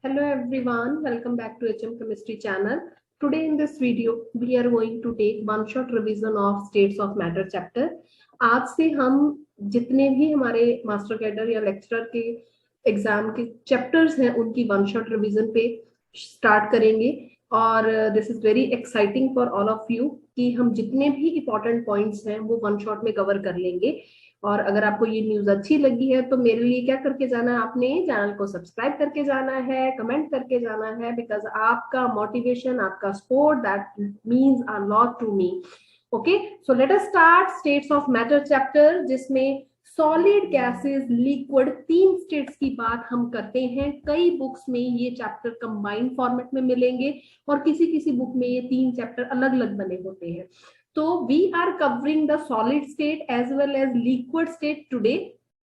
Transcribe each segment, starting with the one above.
Hello everyone, welcome back to HM Chemistry channel. Today in this video, we are going to take one shot revision of States of Matter chapter. आज से हम जितने भी हमारे master cadre या lecturer के exam के chapters हैं उनकी वन शॉट रिवीजन पे स्टार्ट करेंगे और this is very exciting for all of you कि हम जितने भी इंपॉर्टेंट पॉइंट्स हैं वो वन शॉट में कवर कर लेंगे। और अगर आपको ये न्यूज अच्छी लगी है तो मेरे लिए क्या करके जाना है, आपने चैनल को सब्सक्राइब करके जाना है, कमेंट करके जाना है, बिकॉज आपका मोटिवेशन, आपका support that means a lot to me. Okay, so let us start states of matter chapter, जिसमें सॉलिड, गैसेस, लिक्विड, तीन स्टेट्स की बात हम करते हैं। कई बुक्स में ये चैप्टर कंबाइंड फॉर्मेट में मिलेंगे और किसी किसी बुक में ये तीन चैप्टर अलग अलग बने होते हैं। तो we are covering the solid state as well as liquid state today,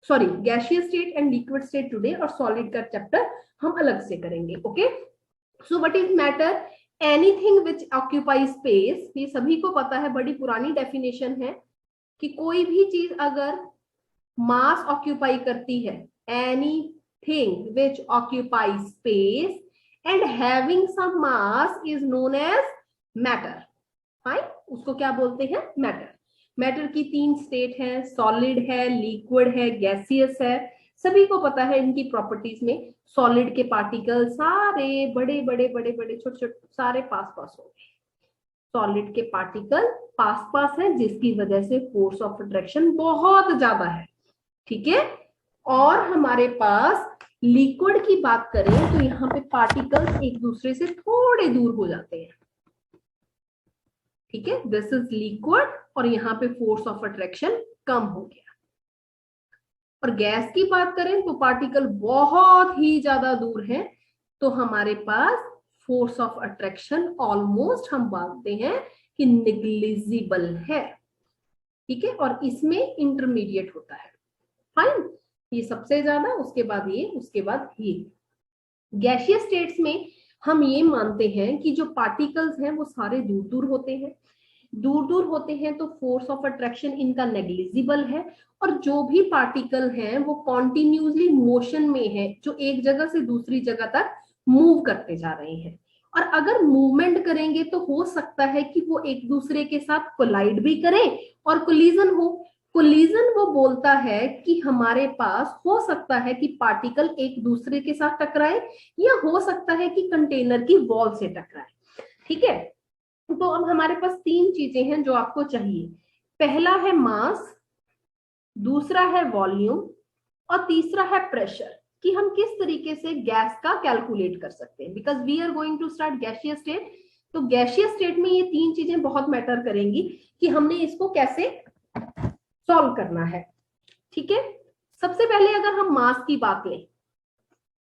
sorry gaseous state and liquid state today, और solid का chapter हम अलग से करेंगे। okay, so what is matter? Anything which occupies space, ये सभी को पता है, बड़ी पुरानी डेफिनेशन है कि कोई भी चीज अगर मास ऑक्यूपाई करती है, anything which occupies space and having some mass is known as matter. Fine, उसको क्या बोलते हैं? मैटर। मैटर की तीन स्टेट है, सॉलिड है, लिक्विड है, गैसियस है। सभी को पता है इनकी प्रॉपर्टीज में। सॉलिड के पार्टिकल सारे बड़े बड़े बड़े बड़े छोटे छोटे सारे पास पास होंगे। सॉलिड के पार्टिकल पास पास है, जिसकी वजह से फोर्स ऑफ अट्रैक्शन बहुत ज्यादा है। ठीक है, और हमारे पास लिक्विड की बात करें तो यहाँ पे पार्टिकल्स एक दूसरे से थोड़े दूर हो जाते हैं। ठीक है, दिस इज लिक्विड और यहाँ पे फोर्स ऑफ अट्रैक्शन कम हो गया। और गैस की बात करें तो पार्टिकल बहुत ही ज्यादा दूर है, तो हमारे पास फोर्स ऑफ अट्रैक्शन ऑलमोस्ट हम बोलते हैं कि नेग्लिजिबल है। ठीक है, और इसमें इंटरमीडिएट होता है। फाइन, ये सबसे ज्यादा, उसके बाद ये, उसके बाद ये। गैसियस स्टेट्स में हम ये मानते हैं कि जो पार्टिकल्स हैं वो सारे दूर दूर होते हैं। दूर दूर होते हैं तो फोर्स ऑफ अट्रैक्शन इनका नेग्लिजिबल है, और जो भी पार्टिकल हैं वो कॉन्टिन्यूसली मोशन में है, जो एक जगह से दूसरी जगह तक मूव करते जा रहे हैं। और अगर मूवमेंट करेंगे तो हो सकता है कि वो एक दूसरे के साथ कोलाइड भी करें और कोलिजन हो। कोलिजन वो बोलता है कि हमारे पास हो सकता है कि पार्टिकल एक दूसरे के साथ टकराए, या हो सकता है कि कंटेनर की वॉल से टकराए। ठीक है, तो अब हमारे पास तीन चीजें हैं जो आपको चाहिए। पहला है मास, दूसरा है वॉल्यूम, और तीसरा है प्रेशर, कि हम किस तरीके से गैस का कैलकुलेट कर सकते हैं। Because we are going to start gaseous state, तो गैसियस स्टेट में ये तीन चीजें बहुत मैटर करेंगी कि हमने इसको कैसे सॉल्व करना है। ठीक है, सबसे पहले अगर हम मास की बात लें,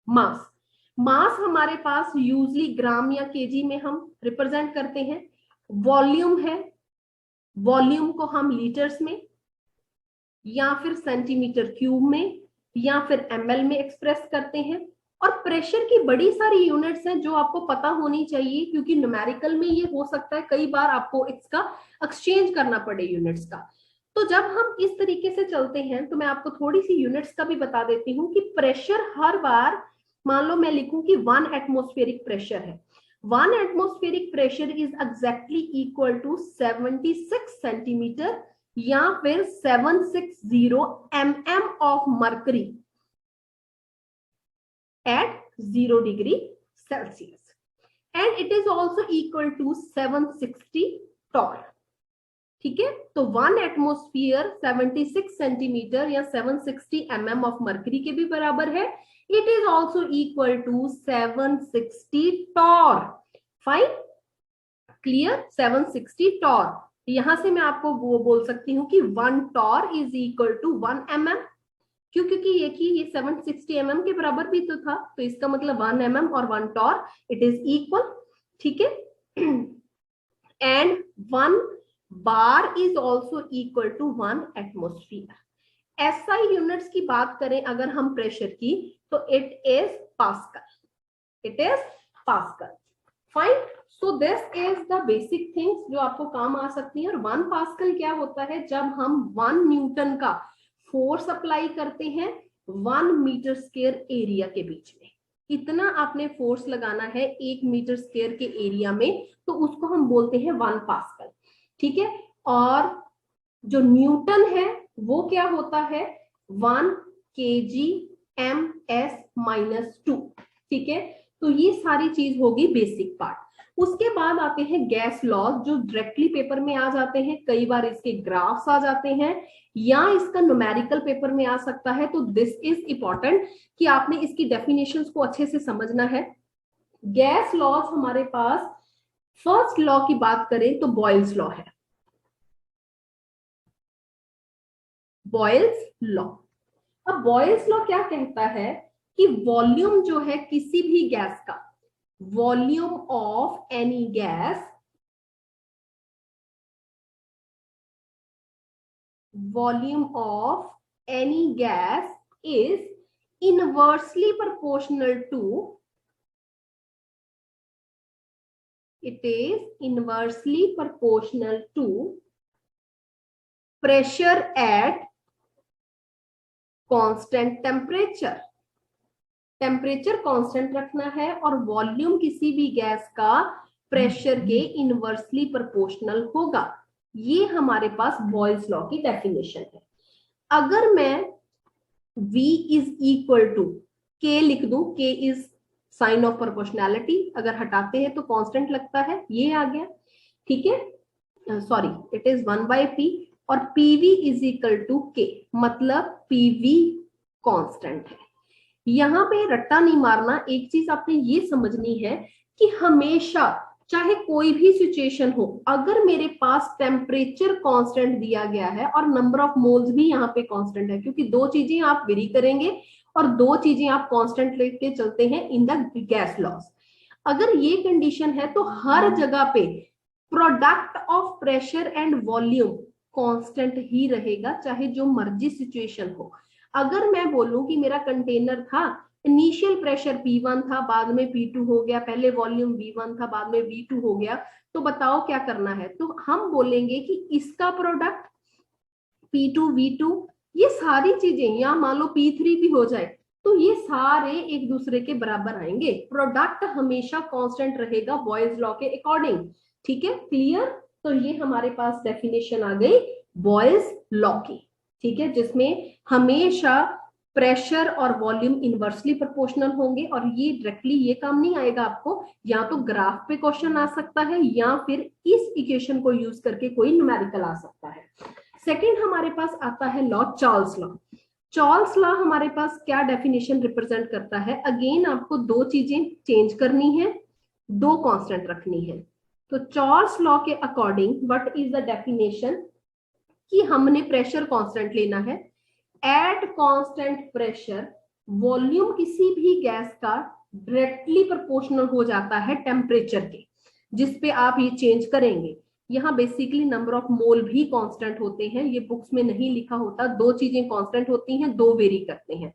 मास हमारे पास यूजली ग्राम या केजी में हम रिप्रेजेंट करते हैं। वॉल्यूम है, वॉल्यूम को हम लीटर्स में या फिर सेंटीमीटर क्यूब में या फिर एमएल में एक्सप्रेस करते हैं। और प्रेशर की बड़ी सारी यूनिट्स हैं जो आपको पता होनी चाहिए, क्योंकि न्यूमेरिकल में ये हो सकता है कई बार आपको इसका एक्सचेंज करना पड़े यूनिट्स का। तो जब हम इस तरीके से चलते हैं तो मैं आपको थोड़ी सी यूनिट्स का भी बता देती हूँ कि प्रेशर हर बार, मान लो मैं लिखूं कि 1 एटमॉस्फेरिक प्रेशर है, 1 atmospheric pressure is exactly equal to 76 centimetre या फिर 760 mm of mercury at 0 degree Celsius, and it is also equal to 760 torr. ठीक है, तो 1 एटमॉस्फेयर 76 सेंटीमीटर या 760 mm ऑफ मर्करी के भी बराबर है। It is also equal to 760 torr. Fine, clear, 760 torr. यहां से मैं आपको वो बोल सकती हूँ कि 1 torr is equal to 1 mm, क्योंकि ये 760 mm के बराबर भी तो था, तो इसका मतलब 1 mm और 1 टॉर इट इज इक्वल। ठीक है, and 1 bar is also equal to 1 atmosphere. SI units की बात करें अगर हम प्रेशर की, तो it is pascal, it is pascal. Fine, so this is the basic things जो आपको काम आ सकती है। और 1 पास्कल क्या होता है? जब हम 1 न्यूटन का फोर्स अप्लाई करते हैं 1 मीटर स्क्वायर एरिया के बीच में। इतना आपने फोर्स लगाना है 1 मीटर स्क्वायर के एरिया में, तो उसको हम बोलते हैं 1 पास्कल। ठीक है, और जो न्यूटन है वो क्या होता है 1 kg ms-2। ठीक है, तो ये सारी चीज होगी बेसिक पार्ट। उसके बाद आते हैं गैस लॉज, जो डायरेक्टली पेपर में आ जाते हैं, कई बार इसके ग्राफ्स आ जाते हैं या इसका न्यूमेरिकल पेपर में आ सकता है। तो दिस इज इंपॉर्टेंट कि आपने इसकी डेफिनेशंस को अच्छे से समझना है। गैस लॉज हमारे पास फर्स्ट लॉ की बात करें तो बॉयल्स लॉ है, बॉयल्स लॉ। अब बॉयल्स लॉ क्या कहता है कि वॉल्यूम जो है किसी भी गैस का, volume of any gas, volume of any gas is inversely proportional to, it is inversely proportional to pressure at constant temperature। Temperature constant रखना है और वॉल्यूम किसी भी गैस का प्रेशर के इनवर्सली प्रोपोर्शनल होगा। ये हमारे पास बॉयल्स लॉ की डेफिनेशन है। अगर मैं V is equal to K लिख दूं, K is sign of proportionality, अगर हटाते हैं तो कांस्टेंट लगता है, ये आ गया। ठीक है, सॉरी, इट इज 1/P और PV is equal to K, मतलब PV कांस्टेंट है। यहां पे रट्टा नहीं मारना, एक चीज आपने ये समझनी है कि हमेशा चाहे कोई भी सिचुएशन हो, अगर मेरे पास टेम्परेचर कांस्टेंट दिया गया है और नंबर ऑफ मोल्स भी यहाँ पे कांस्टेंट है, क्योंकि दो चीजें आप वेरी करेंगे और दो चीजें आप कांस्टेंट लेके चलते हैं इन द गैस लॉज। अगर ये कंडीशन है तो हर जगह पे product of pressure and volume constant ही रहेगा, चाहे जो मर्जी सिचुएशन हो। अगर मैं बोलूं कि मेरा कंटेनर था, इनिशियल प्रेशर P1 था, बाद में P2 हो गया, पहले वॉल्यूम V1 था, बाद में V2 हो गया, तो बताओ क्या करना है। तो हम बोलेंगे कि इसका प्रोडक्ट P2 V2, ये सारी चीजें, या मान लो P3 भी हो जाए, तो ये सारे एक दूसरे के बराबर आएंगे। प्रोडक्ट हमेशा कांस्टेंट रहेगा बॉयल्स लॉ के अकॉर्डिंग। ठीक है, क्लियर। तो ये हमारे पास डेफिनेशन आ गई बॉयल्स लॉ की। ठीक है, जिसमें हमेशा प्रेशर और वॉल्यूम इनवर्सली प्रोपोर्शनल होंगे। और ये डायरेक्टली ये काम नहीं आएगा आपको, या तो ग्राफ पे क्वेश्चन आ सकता है या फिर इस इक्वेशन को यूज करके कोई न्यूमेरिकल आ सकता है। सेकेंड हमारे पास आता है law Charles law. Charles law हमारे पास क्या डेफिनेशन रिप्रेजेंट करता है, अगेन आपको दो चीजें चेंज करनी है, दो कांस्टेंट रखनी है। तो चार्ल्स लॉ के according what is the definition, कि हमने प्रेशर कांस्टेंट लेना है। एट कांस्टेंट प्रेशर वॉल्यूम किसी भी गैस का डायरेक्टली प्रोपोर्शनल हो जाता है टेम्परेचर के, जिसपे आप ये चेंज करेंगे। यहाँ बेसिकली नंबर ऑफ मोल भी कांस्टेंट होते हैं, ये बुक्स में नहीं लिखा होता। दो चीजें कांस्टेंट होती हैं, दो वेरी करते हैं।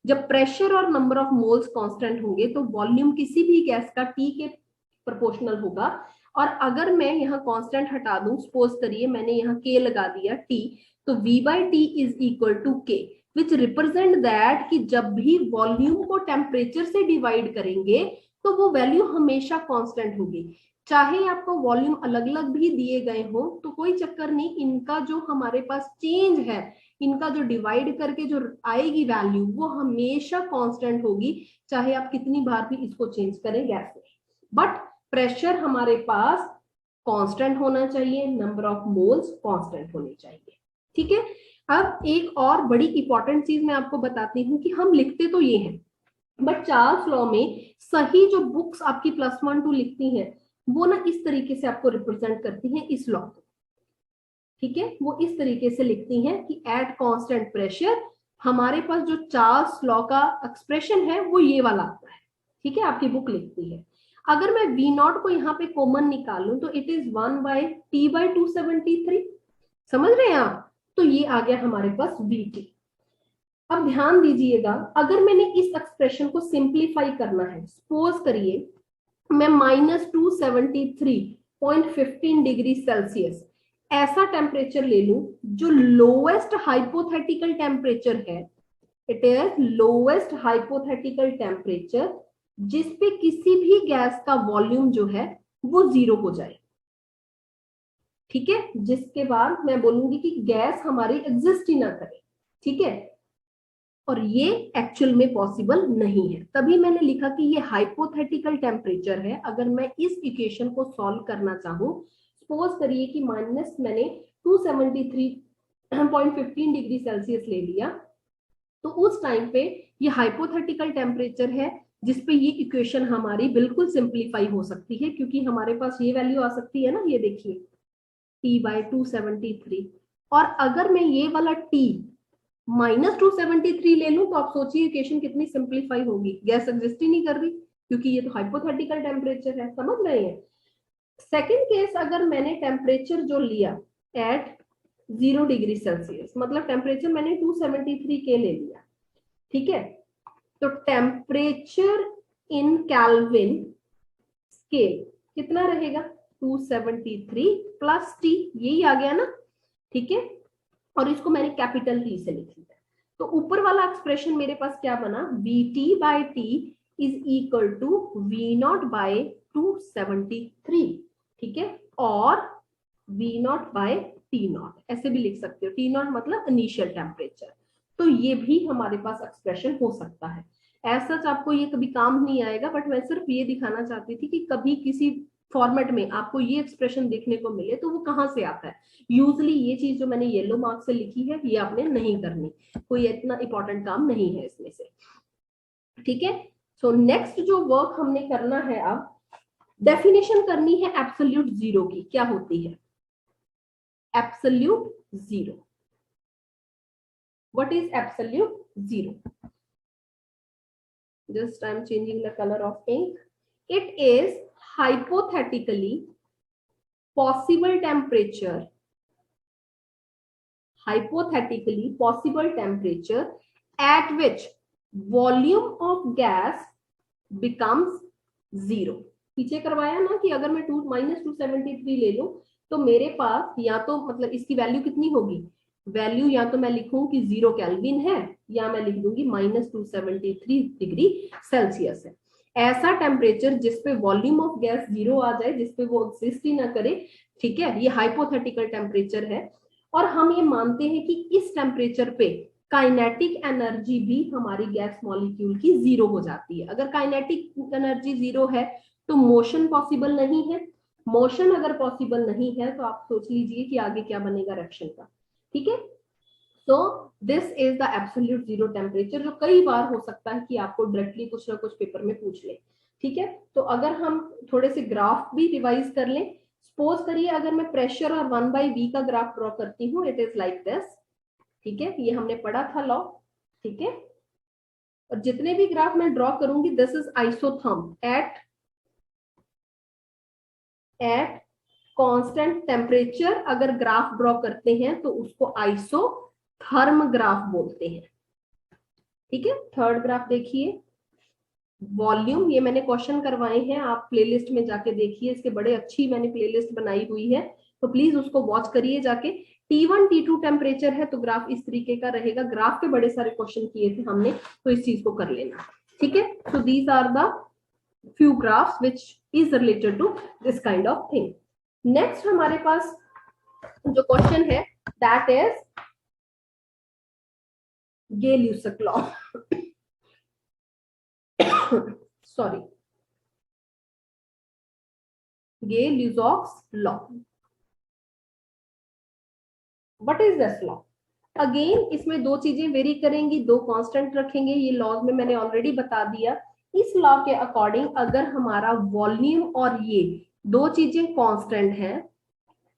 जब प्रेशर और नंबर ऑफ मोल्स कांस्टेंट होंगे तो वॉल्यूम किसी भी गैस का T के प्रोपोर्शनल होगा। और अगर मैं यहाँ कांस्टेंट हटा दूं, सपोज करिए मैंने यहाँ K लगा दिया T, तो V/T is equal to K, which represent that कि जब भी वॉल्यूम को टेम्परेचर से डिवाइड करेंगे तो वो वैल्यू हमेशा कांस्टेंट होगी। चाहे आपको वॉल्यूम अलग अलग भी दिए गए हो तो कोई चक्कर नहीं, इनका जो हमारे पास चेंज है, इनका जो डिवाइड करके जो आएगी वैल्यू, वो हमेशा कांस्टेंट होगी, चाहे आप कितनी बार भी इसको चेंज करें गैस में। बट प्रेशर हमारे पास कांस्टेंट होना चाहिए, नंबर ऑफ मोल्स कांस्टेंट होने चाहिए। ठीक है, अब एक और बड़ी इंपॉर्टेंट चीज मैं आपको बताती हूँ कि हम लिखते तो ये हैं, बट चार्ल्स लॉ में सही जो बुक्स आपकी +1 2 लिखती हैं वो ना इस तरीके से आपको रिप्रेजेंट करती हैं इस लॉ को। ठीक है, वो इस तरीके से लिखती हैं कि एट कांस्टेंट प्रेशर, हमारे पास जो चार्ल्स लॉ का एक्सप्रेशन है वो ये वाला आता है। ठीक है, आपकी बुक लिखती है। अगर मैं V0 को यहाँ पे कॉमन निकालूं तो इट इज 1/T/273, समझ रहे हैं आप। तो ये आ गया हमारे पास VT। अब ध्यान दीजिएगा, अगर मैंने इस एक्सप्रेशन को सिंप्लीफाई करना है, सपोज करिए मैं -273.15 डिग्री सेल्सियस ऐसा टेम्परेचर ले लूं जो लोएस्ट हाइपोथेटिकल टेम्परेचर है। It is lowest hypothetical temperature जिसपे किसी भी गैस का वॉल्यूम जो है वो 0 हो जाए। ठीक है, जिसके बाद मैं बोलूंगी कि गैस हमारी एग्जिस्ट ही ना करे। ठीक है, और ये एक्चुअल में पॉसिबल नहीं है, तभी मैंने लिखा कि ये हाइपोथेटिकल टेम्परेचर है। अगर मैं इस इक्वेशन को सॉल्व करना चाहूं, सपोज करिए कि माइनस मैंने 273.15 डिग्री सेल्सियस ले लिया, तो उस टाइम पे ये हाइपोथेटिकल टेम्परेचर है जिसपे ये इक्वेशन हमारी बिल्कुल सिंप्लीफाई हो सकती है, क्योंकि हमारे पास ये वैल्यू आ सकती है ना, ये देखिए T/273। और अगर मैं ये वाला T -273 ले लूं तो आप सोचिए इक्वेशन कितनी सिंप्लीफाई होगी, गैस एग्जिस्ट ही नहीं कर रही, क्योंकि ये तो हाइपोथेटिकल टेम्परेचर है। समझ रहे हैं? सेकेंड केस, अगर मैंने टेम्परेचर जो लिया एट 0 डिग्री सेल्सियस, मतलब टेम्परेचर मैंने 273 के ले लिया। ठीक है, तो टेम्परेचर इन केल्विन स्केल कितना रहेगा? 273 प्लस टी, यही आ गया ना। ठीक है, और इसको मैंने कैपिटल टी से लिख लिया। तो ऊपर वाला एक्सप्रेशन मेरे पास क्या बना? Vt/T is equal to V0/273। ठीक है, और V0/T0 ऐसे भी लिख सकते हो। T0 मतलब इनिशियल टेम्परेचर। तो ये भी हमारे पास एक्सप्रेशन हो सकता है। ऐसा आपको ये कभी काम नहीं आएगा, बट मैं सिर्फ ये दिखाना चाहती थी कि कभी किसी फॉर्मेट में आपको ये एक्सप्रेशन देखने को मिले तो वो कहाँ से आता है। यूजली ये चीज जो मैंने येलो मार्क से लिखी है ये आपने नहीं करनी, कोई इतना इंपॉर्टेंट काम नहीं है इसमें से। ठीक है, सो नेक्स्ट जो वर्क हमने करना है, अब डेफिनेशन करनी है एब्सोल्यूट जीरो की। क्या होती है absolute zero? What is absolute zero? just I'm changing the color of ink. It is hypothetically possible temperature at which volume of gas becomes zero. पीछे करवाया ना कि अगर मैं -273 ले लूं तो मेरे पास या तो मतलब इसकी वैल्यू कितनी होगी? वैल्यू या तो मैं लिखूं कि 0 केल्विन है, या मैं लिख दूंगी -273 डिग्री सेल्सियस है। ऐसा टेम्परेचर जिसपे वॉल्यूम ऑफ गैस 0 आ जाए, जिसपे वो एग्जिस्ट ही ना करे। ठीक है, ये हाइपोथेटिकल टेम्परेचर है। और हम ये मानते हैं कि इस टेम्परेचर पे काइनेटिक एनर्जी भी हमारी गैस मॉलिक्यूल की 0 हो जाती है। अगर काइनेटिक एनर्जी 0 है तो मोशन पॉसिबल नहीं है। मोशन अगर पॉसिबल नहीं है तो आप सोच लीजिए कि आगे क्या बनेगा रिएक्शन का। ठीक है, तो this is the absolute zero temperature, जो कई बार हो सकता है कि आपको डायरेक्टली कुछ ना कुछ पेपर में पूछ ले। ठीक है, तो अगर हम थोड़े से ग्राफ भी रिवाइज कर लें, सपोज करिए अगर मैं प्रेशर और 1/V का ग्राफ ड्रॉ करती हूँ, इट इज लाइक दिस। ठीक है, ये हमने पढ़ा था लॉ। ठीक है, और जितने भी ग्राफ मैं ड्रॉ करूंगी, this is isotherm at constant temperature. अगर ग्राफ ड्रॉ करते हैं तो उसको आइसोथर्म ग्राफ बोलते हैं। ठीक है, थर्ड ग्राफ देखिए, वॉल्यूम, ये मैंने क्वेश्चन करवाए हैं, आप प्लेलिस्ट में जाके देखिए, इसके बड़े अच्छी मैंने प्लेलिस्ट बनाई हुई है, तो प्लीज उसको वॉच करिए जाके। T1 T2 टेम्परेचर है तो ग्राफ इस तरीके का रहेगा। ग्राफ के बड़े सारे क्वेश्चन किए थे हमने, तो इस चीज को कर लेना। ठीक है, so these are the few graphs which is related to this kind of thing. Next हमारे पास जो क्वेश्चन है that is Gay-Lussac law. Sorry, Gay-Lussac's law. What is this law? Again इसमें दो चीजें वेरी करेंगी, दो कांस्टेंट रखेंगे। ये लॉज में मैंने ऑलरेडी बता दिया। इस लॉ के अकॉर्डिंग अगर हमारा वॉल्यूम और ये दो चीजें कांस्टेंट है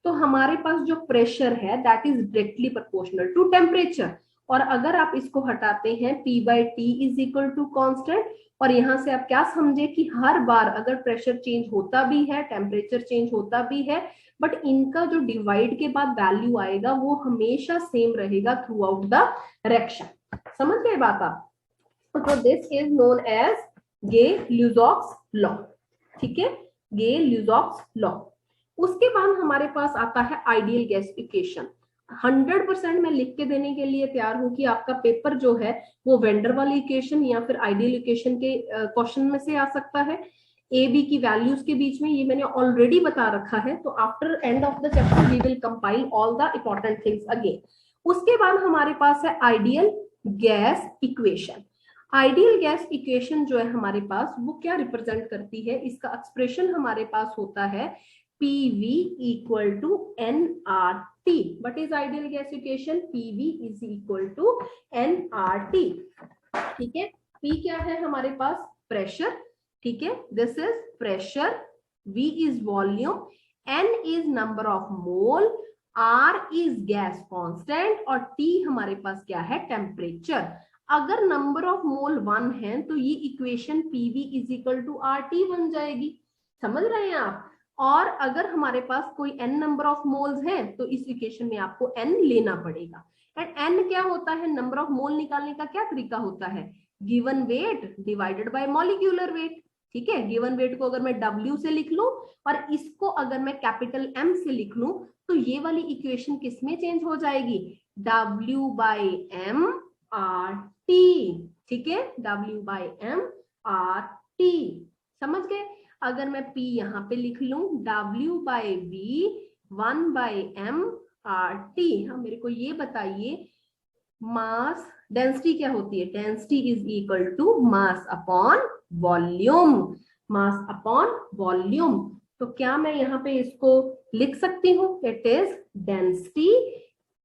तो हमारे पास जो प्रेशर है that is directly proportional to temperature. और अगर आप इसको हटाते हैं P/T is equal to constant, और यहां से आप क्या समझे कि हर बार अगर प्रेशर चेंज होता भी है, टेम्परेचर चेंज होता भी है, बट इनका जो डिवाइड के बाद वैल्यू आएगा वो हमेशा सेम रहेगा थ्रू आउट द रिएक्शन। समझ गए बात आप? तो this is known as Gay-Lussac's law. ठीक है, Gay-Lussac's लॉ। उसके बाद हमारे पास आता है आइडियल गैसिफिकेशन। 100% मैं लिख के देने के लिए तैयार हूं कि आपका पेपर जो है वो वेंडर वाली इक्वेशन या फिर आइडियल इक्वेशन के क्वेश्चन में से आ सकता है। ए बी की वैल्यूज के बीच में ये मैंने ऑलरेडी बता रखा है। तो after end of the chapter we will compile all the important things again. उसके बाद हमारे पास है ideal gas equation. Ideal gas equation जो है हमारे पास वो क्या रिप्रेजेंट करती है, इसका एक्सप्रेशन हमारे पास होता है PV equal to nRT. What is ideal gas equation? PV is equal to nRT. ठीक है, P क्या है हमारे पास? प्रेशर। ठीक है, this is pressure, V is volume, N is number of mole, R is gas constant और T हमारे पास क्या है? टेम्परेचर। अगर नंबर ऑफ मोल 1 है तो ये equation PV is equal to RT बन जाएगी। समझ रहे हैं आप? और अगर हमारे पास कोई n नंबर ऑफ मोल्स हैं तो इस इक्वेशन में आपको n लेना पड़ेगा। एंड n क्या होता है? नंबर ऑफ मोल निकालने का क्या तरीका होता है? Given weight divided by molecular weight. ठीक है, गिवन वेट को अगर मैं W से लिख लूं और इसको अगर मैं कैपिटल M से लिख लूं तो ये वाली इक्वेशन किस में चेंज हो जाएगी? W by M R T। ठीक है, W by M R T। समझ गए? अगर मैं P यहाँ पे लिख लूं W by B 1 by M R T। हाँ, मेरे को ये बताइए मास डेंसिटी क्या होती है? Density is equal to mass upon volume. Mass upon volume. तो क्या मैं यहाँ पे इसको लिख सकती हूँ? It is density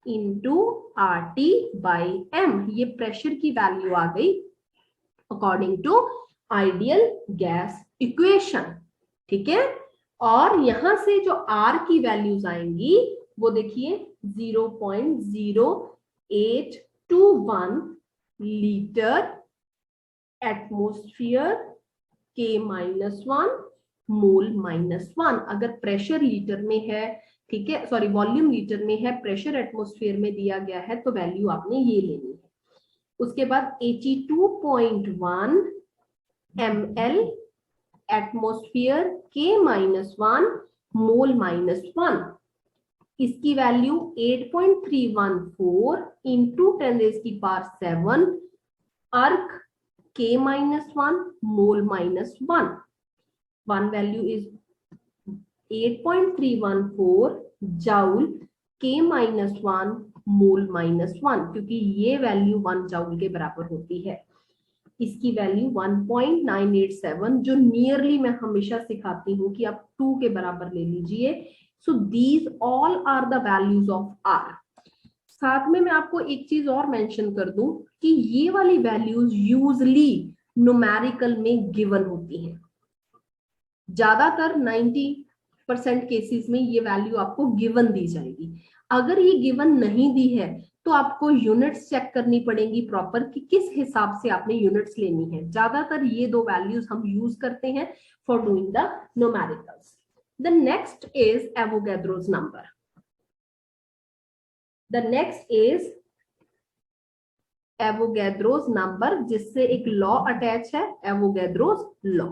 into RT by M। ये प्रेशर की वैल्यू आ गई according to ideal gas equation. ठीक है, और यहां से जो R की वैल्यूज आएंगी वो देखिए 0.0821 लीटर एटमॉस्फेयर K-1 मोल -1। अगर प्रेशर लीटर में है, ठीक है, सॉरी वॉल्यूम लीटर में है, प्रेशर एटमॉस्फेयर में दिया गया है तो वैल्यू आपने ये लेनी है। उसके बाद 82.1 ml एटमॉस्फेयर K-1 मोल -1। इसकी वैल्यू 8.314 इंटू 10⁻⁷ अर्क K-1 mole -1। One value is 8.314 joule K-1 मोल -1, क्योंकि ये वैल्यू 1 जाउल के बराबर होती है। इसकी वैल्यू 1.987, जो नियरली मैं हमेशा सिखाती हूँ कि आप 2 के बराबर ले लीजिए। So these all are the values of R। साथ में मैं आपको एक चीज और मेंशन कर दूं कि ये वाली वैल्यूज यूजली न्यूमेरिकल में गिवन होती हैं। ज्यादातर 90% केसेस में ये वैल्यू आपको गिवन दी जाएगी। अगर ये गिवन नहीं दी है तो आपको यूनिट्स चेक करनी पड़ेगी प्रॉपर कि किस हिसाब से आपने यूनिट्स लेनी है। ज्यादातर ये दो वैल्यूज हम यूज करते हैं for doing the numericals. The next is Avogadro's number. The next is Avogadro's number, जिससे एक लॉ अटैच है, एवोगैड्रोस लॉ।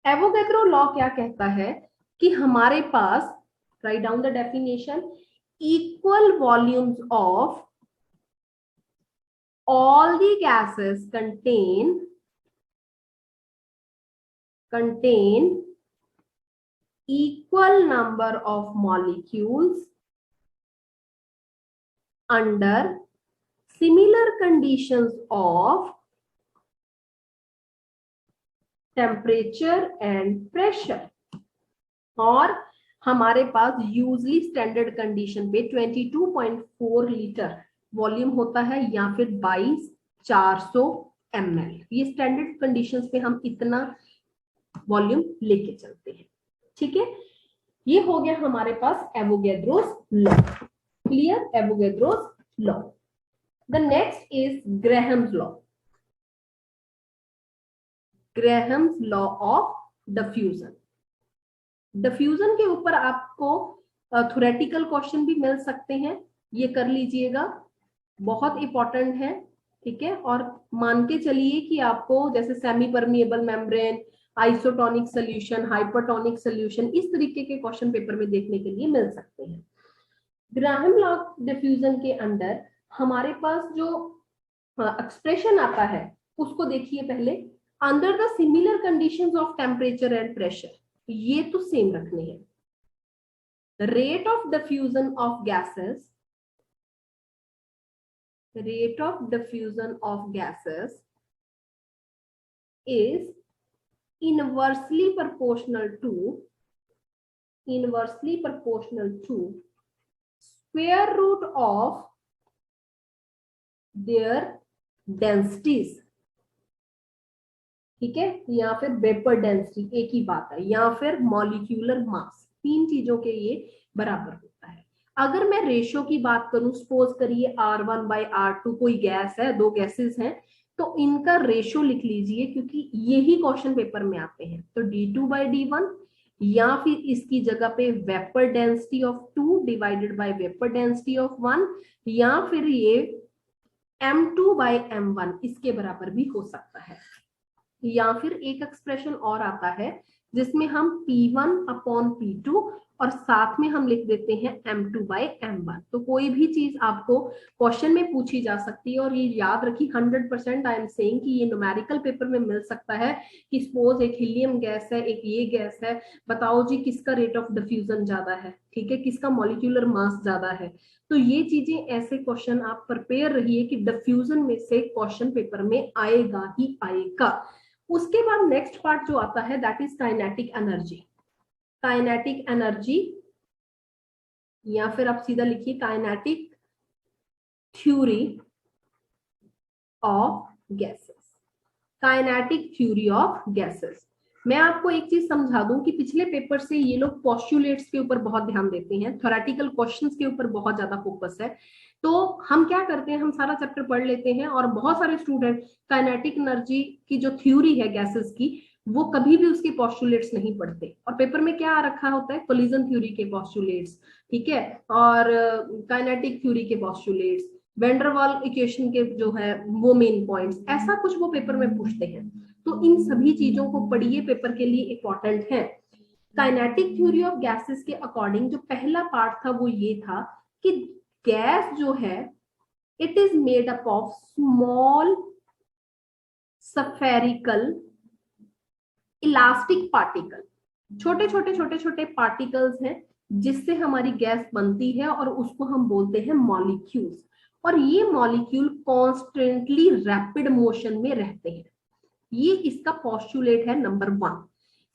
एवोगैड्रो लॉ क्या कहता है कि हमारे पास, write down the definition, equal volumes of all the gases contain equal number of molecules under similar conditions of temperature and pressure। और हमारे पास यूजली स्टैंडर्ड कंडीशन पे 22.4 लीटर वॉल्यूम होता है या फिर 22,400 ml। ये स्टैंडर्ड कंडीशंस पे हम इतना वॉल्यूम लेके चलते हैं। ठीक है, ये हो गया हमारे पास Avogadro's law. Clear? Avogadro's law. The next is Graham's law. Graham's law of diffusion. Diffusion के ऊपर आपको थ्योरेटिकल क्वेश्चन भी मिल सकते हैं, ये कर लीजिएगा, बहुत इंपॉर्टेंट है। ठीक है, और मान के चलिए कि आपको जैसे semi permeable membrane, isotonic solution, hypertonic solution, इस तरीके के क्वेश्चन पेपर में देखने के लिए मिल सकते हैं। ग्राहम लॉ डिफ्यूजन के अंदर हमारे पास जो एक्सप्रेशन आता है उसको देखिए पहले। Under the similar conditions of temperature and pressure, ये तो सेम रखने हैं। Rate of diffusion of gases, rate of diffusion of gases is inversely proportional to square root of their densities, ठीक है, या फिर वेपर डेंसिटी, एक ही बात है, या फिर मॉलिक्यूलर मास, तीन चीजों के ये बराबर होता है। अगर मैं रेशियो की बात करूं, सपोज करिए R1 by R2 कोई गैस है, दो गैसेस हैं, तो इनका रेशियो लिख लीजिए क्योंकि यही क्वेश्चन पेपर में आते हैं। तो D2 by D1, या फिर इसकी जगह पे vapour density of 2 divided by vapour density of 1, या फिर ये M2 by M1 इसके बराबर भी हो सकता है। या फिर एक एक्सप्रेशन और आता है जिसमें हम P1 अपॉन P2 और साथ में हम लिख देते हैं M2 by M1। तो कोई भी चीज आपको क्वेश्चन में पूछी जा सकती है, और ये याद रखिए 100% आई एम सेइंग कि ये न्यूमेरिकल पेपर में मिल सकता है कि सपोज एक हीलियम गैस है, एक ये गैस है, बताओ जी किसका रेट ऑफ डिफ्यूजन ज्यादा है, ठीक है, किसका मॉलिक्यूलर मास ज्यादा है। तो ये चीजें, ऐसे क्वेश्चन आप प्रिपेयर रहिए कि डिफ्यूजन में से क्वेश्चन पेपर में आएगा ही आएगा। उसके बाद नेक्स्ट पार्ट जो आता है that is kinetic energy. Kinetic energy, या फिर आप सीधा लिखिए kinetic theory of gases. Kinetic theory of gases, मैं आपको एक चीज समझा दूं कि पिछले पेपर से ये लोग पोस्टुलेट्स के ऊपर बहुत ध्यान देते हैं, थ्योरेटिकल क्वेश्चंस के ऊपर बहुत ज्यादा फोकस है। तो हम क्या करते हैं, हम सारा चैप्टर पढ़ लेते हैं, और बहुत सारे स्टूडेंट काइनेटिक एनर्जी की जो थ्योरी है गैसेस की, वो कभी भी उसके पोस्टुलेट्स नहीं पढ़ते, और पेपर में क्या रखा होता है, कोलिजन थ्योरी के पोस्टुलेट्स, ठीक है, और काइनेटिक थ्योरी के पोस्टुलेट्स, वैन डर वाल इक्वेशन के जो है वो मेन पॉइंट्स, ऐसा कुछ वो पेपर में पूछते हैं। तो इन सभी चीजों को पढ़िए, पेपर के लिए इंपॉर्टेंट है। काइनेटिक थ्योरी ऑफ गैसेस के अकॉर्डिंग जो पहला पार्ट था वो ये था कि गैस जो है it is made up of small spherical elastic particle, छोटे छोटे छोटे छोटे पार्टिकल्स हैं जिससे हमारी गैस बनती है, और उसको हम बोलते हैं मॉलिक्यूल्स। और ये मॉलिक्यूल कॉन्स्टेंटली रैपिड मोशन में रहते हैं। ये इसका पोस्टुलेट है नंबर 1।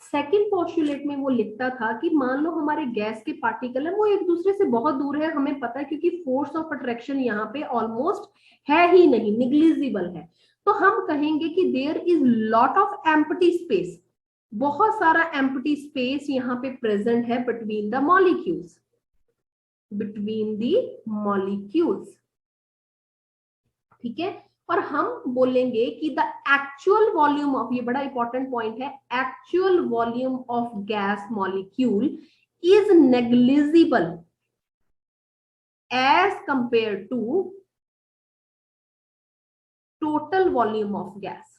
सेकंड पोस्टुलेट में वो लिखता था कि मान लो हमारे गैस के पार्टिकल है, वो एक दूसरे से बहुत दूर है, हमें पता है, क्योंकि फोर्स ऑफ अट्रैक्शन यहाँ पे ऑलमोस्ट है ही नहीं, निग्लिजिबल है। तो हम कहेंगे कि there is lot of empty space, बहुत सारा एम्प्टी स्पेस यहाँ पे प्रेजेंट है बिटवीन द मॉलिक्यूल्स, ठीक है। और हम बोलेंगे कि द एक्चुअल वॉल्यूम ऑफ, ये बड़ा इंपॉर्टेंट पॉइंट है, actual volume of gas molecule is negligible as compare to total volume of gas.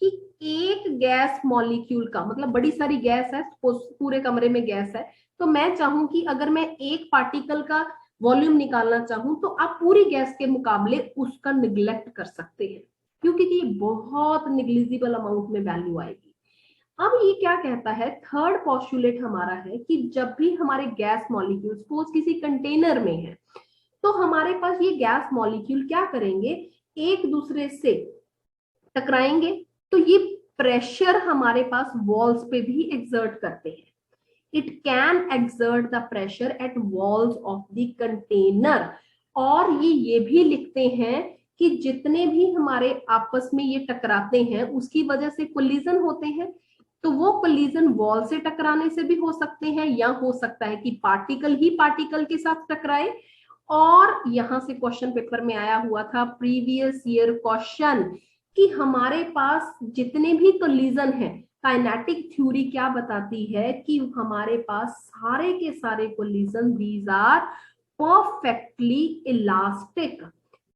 कि एक गैस मॉलिक्यूल का मतलब, बड़ी सारी गैस है, पूरे कमरे में गैस है, तो मैं चाहूं कि अगर मैं एक पार्टिकल का वॉल्यूम निकालना चाहूं तो आप पूरी गैस के मुकाबले उसका निग्लेक्ट कर सकते हैं, क्योंकि ये बहुत निग्लिजिबल अमाउंट में वैल्यू आएगी। अब ये क्या कहता है, थर्ड पोस्टुलेट हमारा है कि जब भी हमारे गैस मॉलिक्यूल सपोज किसी कंटेनर में है, तो हमारे पास ये गैस मॉलिक्यूल क्या करेंगे, एक दूसरे से टकराएंगे, तो ये प्रेशर हमारे पास वॉल्स पे भी एक्सर्ट करते हैं। It can exert the pressure at walls of the container. और ये भी लिखते हैं कि जितने भी हमारे आपस में ये टकराते हैं उसकी वजह से कोलिजन होते हैं, तो वो कोलिजन वॉल से टकराने से भी हो सकते हैं, या हो सकता है कि पार्टिकल ही पार्टिकल के साथ टकराए। और यहां से क्वेश्चन पेपर में आया हुआ था प्रीवियस ईयर क्वेश्चन कि हमारे पास जितने भी कोलिजन है, काइनेटिक थ्योरी क्या बताती है कि हमारे पास सारे के सारे collision these are perfectly elastic.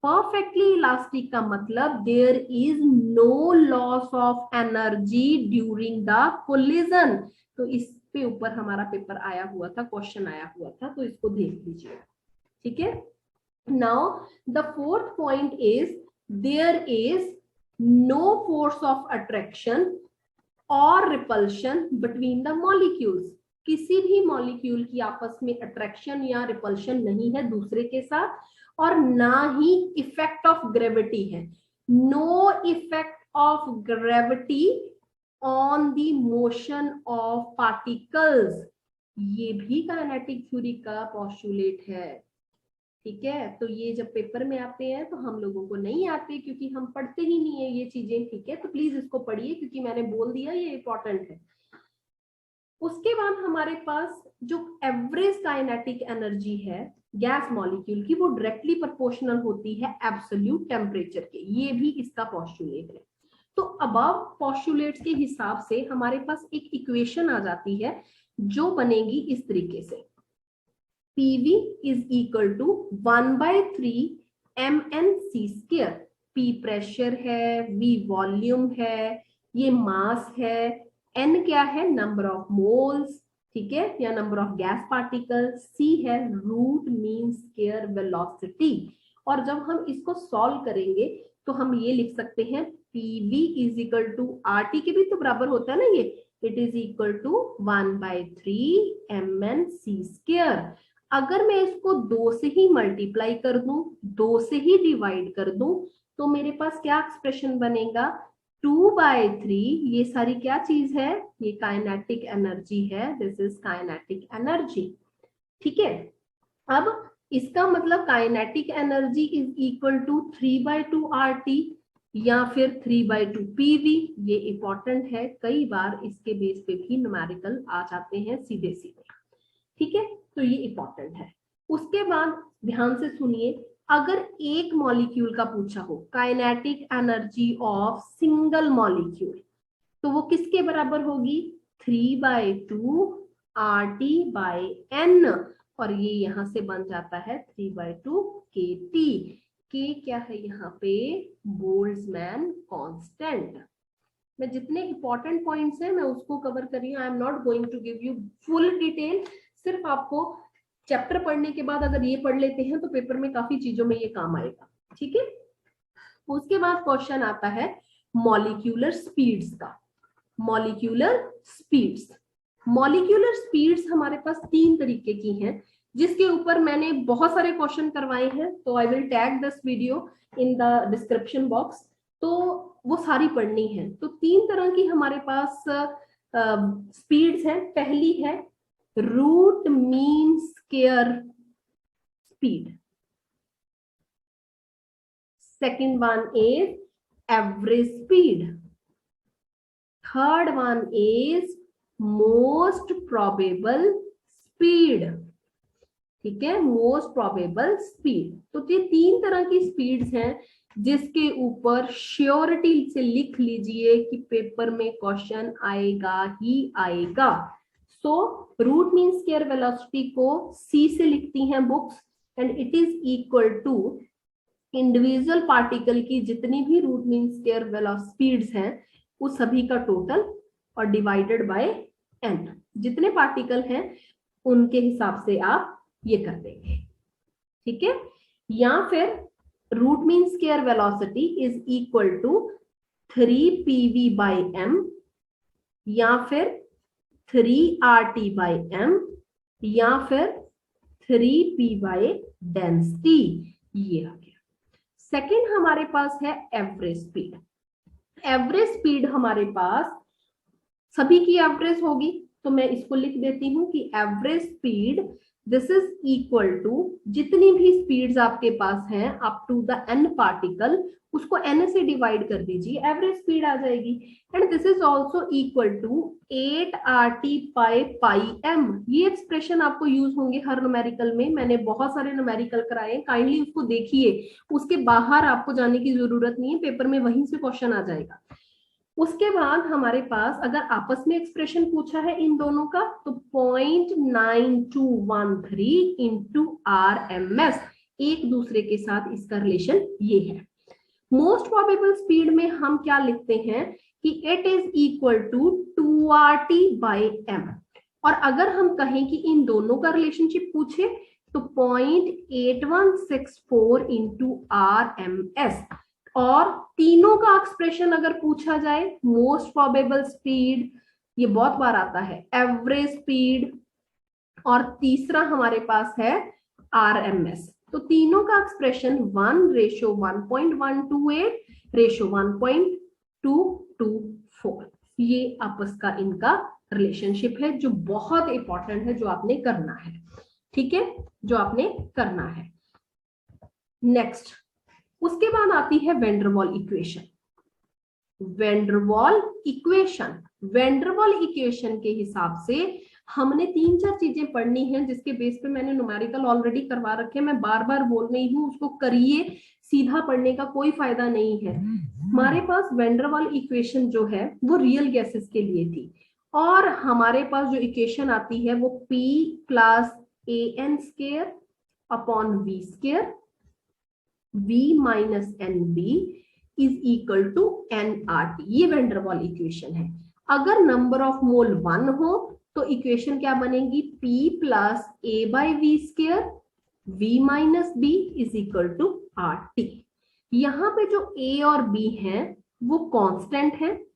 Perfectly elastic का मतलब there is no loss of energy during the collision. तो इस पे ऊपर हमारा पेपर आया हुआ था, क्वेश्चन आया हुआ था, तो इसको देख लीजिए। ठीक है, now the fourth point is there is no force of attraction और रिपल्शन बिटवीन द मॉलिक्यूल्स। किसी भी मॉलिक्यूल की आपस में अट्रैक्शन या रिपल्शन नहीं है दूसरे के साथ, और ना ही इफेक्ट ऑफ ग्रेविटी है। No effect of gravity on the motion of particles, ये भी काइनेटिक थ्योरी का पोस्टुलेट है। ठीक है, तो ये जब पेपर में आते हैं तो हम लोगों को नहीं आते, क्योंकि हम पढ़ते ही नहीं है ये चीजें। ठीक है, तो प्लीज इसको पढ़िए, क्योंकि मैंने बोल दिया ये इंपॉर्टेंट है। उसके बाद हमारे पास जो एवरेज काइनेटिक एनर्जी है गैस मॉलिक्यूल की, वो डायरेक्टली प्रोपोर्शनल होती है एब्सोल्यूट टेम्परेचर के। ये भी इसका पोस्टुलेट है। तो अबव पोस्टुलेट्स के हिसाब से हमारे पास एक इक्वेशन आ जाती है जो बनेगी इस तरीके से, PV is equal to 1/3 mnc²। P pressure है, V वॉल्यूम है, ये मास है, N क्या है, नंबर ऑफ मोल्स, ठीक है, या number of gas particle, C है रूट मीन स्क्वायर वेलोसिटी। और जब हम इसको सॉल्व करेंगे तो हम ये लिख सकते हैं PV is equal to RT के भी तो बराबर होता है ना ये, it is equal to 1/3 mnc²। अगर मैं इसको 2 से ही मल्टीप्लाई कर दूं, 2 से ही डिवाइड कर दूं, तो मेरे पास क्या एक्सप्रेशन बनेगा, 2/3। ये सारी क्या चीज है, ये काइनेटिक एनर्जी है, दिस इज काइनेटिक एनर्जी। ठीक है, अब इसका मतलब kinetic energy is equal to 3/2 RT या फिर 3/2 PV। ये इंपॉर्टेंट है, कई बार इसके बेस पे भी न्यूमेरिकल आ जाते हैं सीधे सीधे। ठीक है, तो ये इंपॉर्टेंट है। उसके बाद ध्यान से सुनिए, अगर एक मॉलिक्यूल का पूछा हो kinetic energy of single molecule, तो वो किसके बराबर होगी, 3/2 RT/N, और ये यहां से बन जाता है 3/2 KT। K क्या है यहाँ पे, बोल्ट्जमैन कांस्टेंट। मैं जितने इंपॉर्टेंट पॉइंट्स हैं मैं उसको कवर कर रही हूँ, I am not going to give you full detail. सिर्फ आपको चैप्टर पढ़ने के बाद अगर ये पढ़ लेते हैं तो पेपर में काफी चीजों में ये काम आएगा। ठीक है, उसके बाद क्वेश्चन आता है मॉलिक्यूलर स्पीड्स का। मॉलिक्यूलर स्पीड्स, मॉलिक्यूलर स्पीड्स हमारे पास 3 तरीके की हैं, जिसके ऊपर मैंने बहुत सारे क्वेश्चन करवाए हैं, तो I will tag this video in the description box, तो वो सारी पढ़नी है। तो 3 तरह की हमारे पास स्पीड्स हैं। पहली है root mean square speed, second one is average speed, third one is most probable speed. ठीक है, मोस्ट प्रोबेबल स्पीड। तो ये 3 तरह की स्पीड्स हैं जिसके ऊपर श्योरिटी से लिख लीजिए कि पेपर में क्वेश्चन आएगा ही आएगा। So root mean square velocity को C से लिखती हैं books, and it is equal to individual particle की जितनी भी root mean square velocity speeds हैं उस सभी का टोटल और डिवाइडेड बाय n। जितने पार्टिकल हैं उनके हिसाब से आप ये कर देंगे। ठीक है, या फिर root mean square velocity is equal to 3PV/m या फिर 3RT/m या फिर 3P/डेंसिटी। ये आ गया। सेकेंड हमारे पास है एवरेज स्पीड। एवरेज स्पीड हमारे पास सभी की एवरेज होगी, तो मैं इसको लिख देती हूं कि average speed this is equal to जितनी भी स्पीड्स आपके पास हैं up to the n particle, उसको n से डिवाइड कर दीजिए, एवरेज स्पीड आ जाएगी। And this is also equal to 8RT/πm। ये एक्सप्रेशन आपको यूज होंगे हर न्यूमेरिकल में, मैंने बहुत सारे न्यूमेरिकल कराए, काइंडली उसको देखिए, उसके बाहर आपको जाने की जरूरत नहीं है, पेपर में वहीं से क्वेश्चन आ जाएगा। उसके बाद हमारे पास अगर आपस में एक्सप्रेशन पूछा है इन दोनों का, तो 0.9213 इंटू RMS, एक दूसरे के साथ इसका रिलेशन ये है। मोस्ट प्रोबेबल स्पीड में हम क्या लिखते हैं कि it is equal to 2RT/m, और अगर हम कहें कि इन दोनों का रिलेशनशिप पूछे तो 0.8164 इंटू RMS, और तीनों का एक्सप्रेशन अगर पूछा जाए, मोस्ट प्रोबेबल स्पीड, ये बहुत बार आता है, एवरेज स्पीड, और तीसरा हमारे पास है RMS, तो तीनों का एक्सप्रेशन 1:1.128:1.224, ये आपस का इनका रिलेशनशिप है जो बहुत इंपॉर्टेंट है, जो आपने करना है, ठीक है, जो आपने करना है। नेक्स्ट, उसके बाद आती है Van der Waals equation. Van der Waals equation, Van der Waals equation के हिसाब से हमने 3-4 चीजें पढ़नी है, जिसके बेस पे मैंने न्यूमेरिकल ऑलरेडी करवा रखे हैं, मैं बार बार बोल रही हूँ, उसको करिए, सीधा पढ़ने का कोई फायदा नहीं है। हमारे पास वेंडरवॉल इक्वेशन जो है वो रियल गैसेस के लिए थी, और हमारे पास जो इक्वेशन आती है वो P + AN² upon V², V - NB is equal to nRT, ये वेंडरवॉल इक्वेशन है। अगर नंबर ऑफ मोल 1 हो तो इक्वेशन क्या बनेगी, P + A/V², V - B is equal to RT। यहाँ पे जो A और B है वो कांस्टेंट है,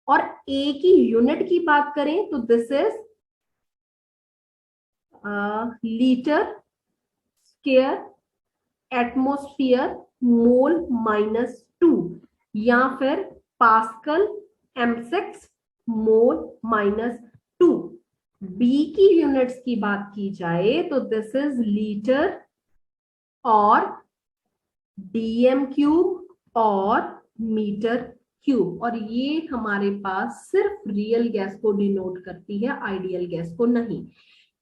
और A की यूनिट की बात करें तो this is litre square atmosphere mole -2, या फिर पास्कल m6 मोल -2। बी की यूनिट्स की बात की जाए तो दिस इज लीटर और dm³ और मीटर क्यूब, और ये हमारे पास सिर्फ रियल गैस को डिनोट करती है, आइडियल गैस को नहीं।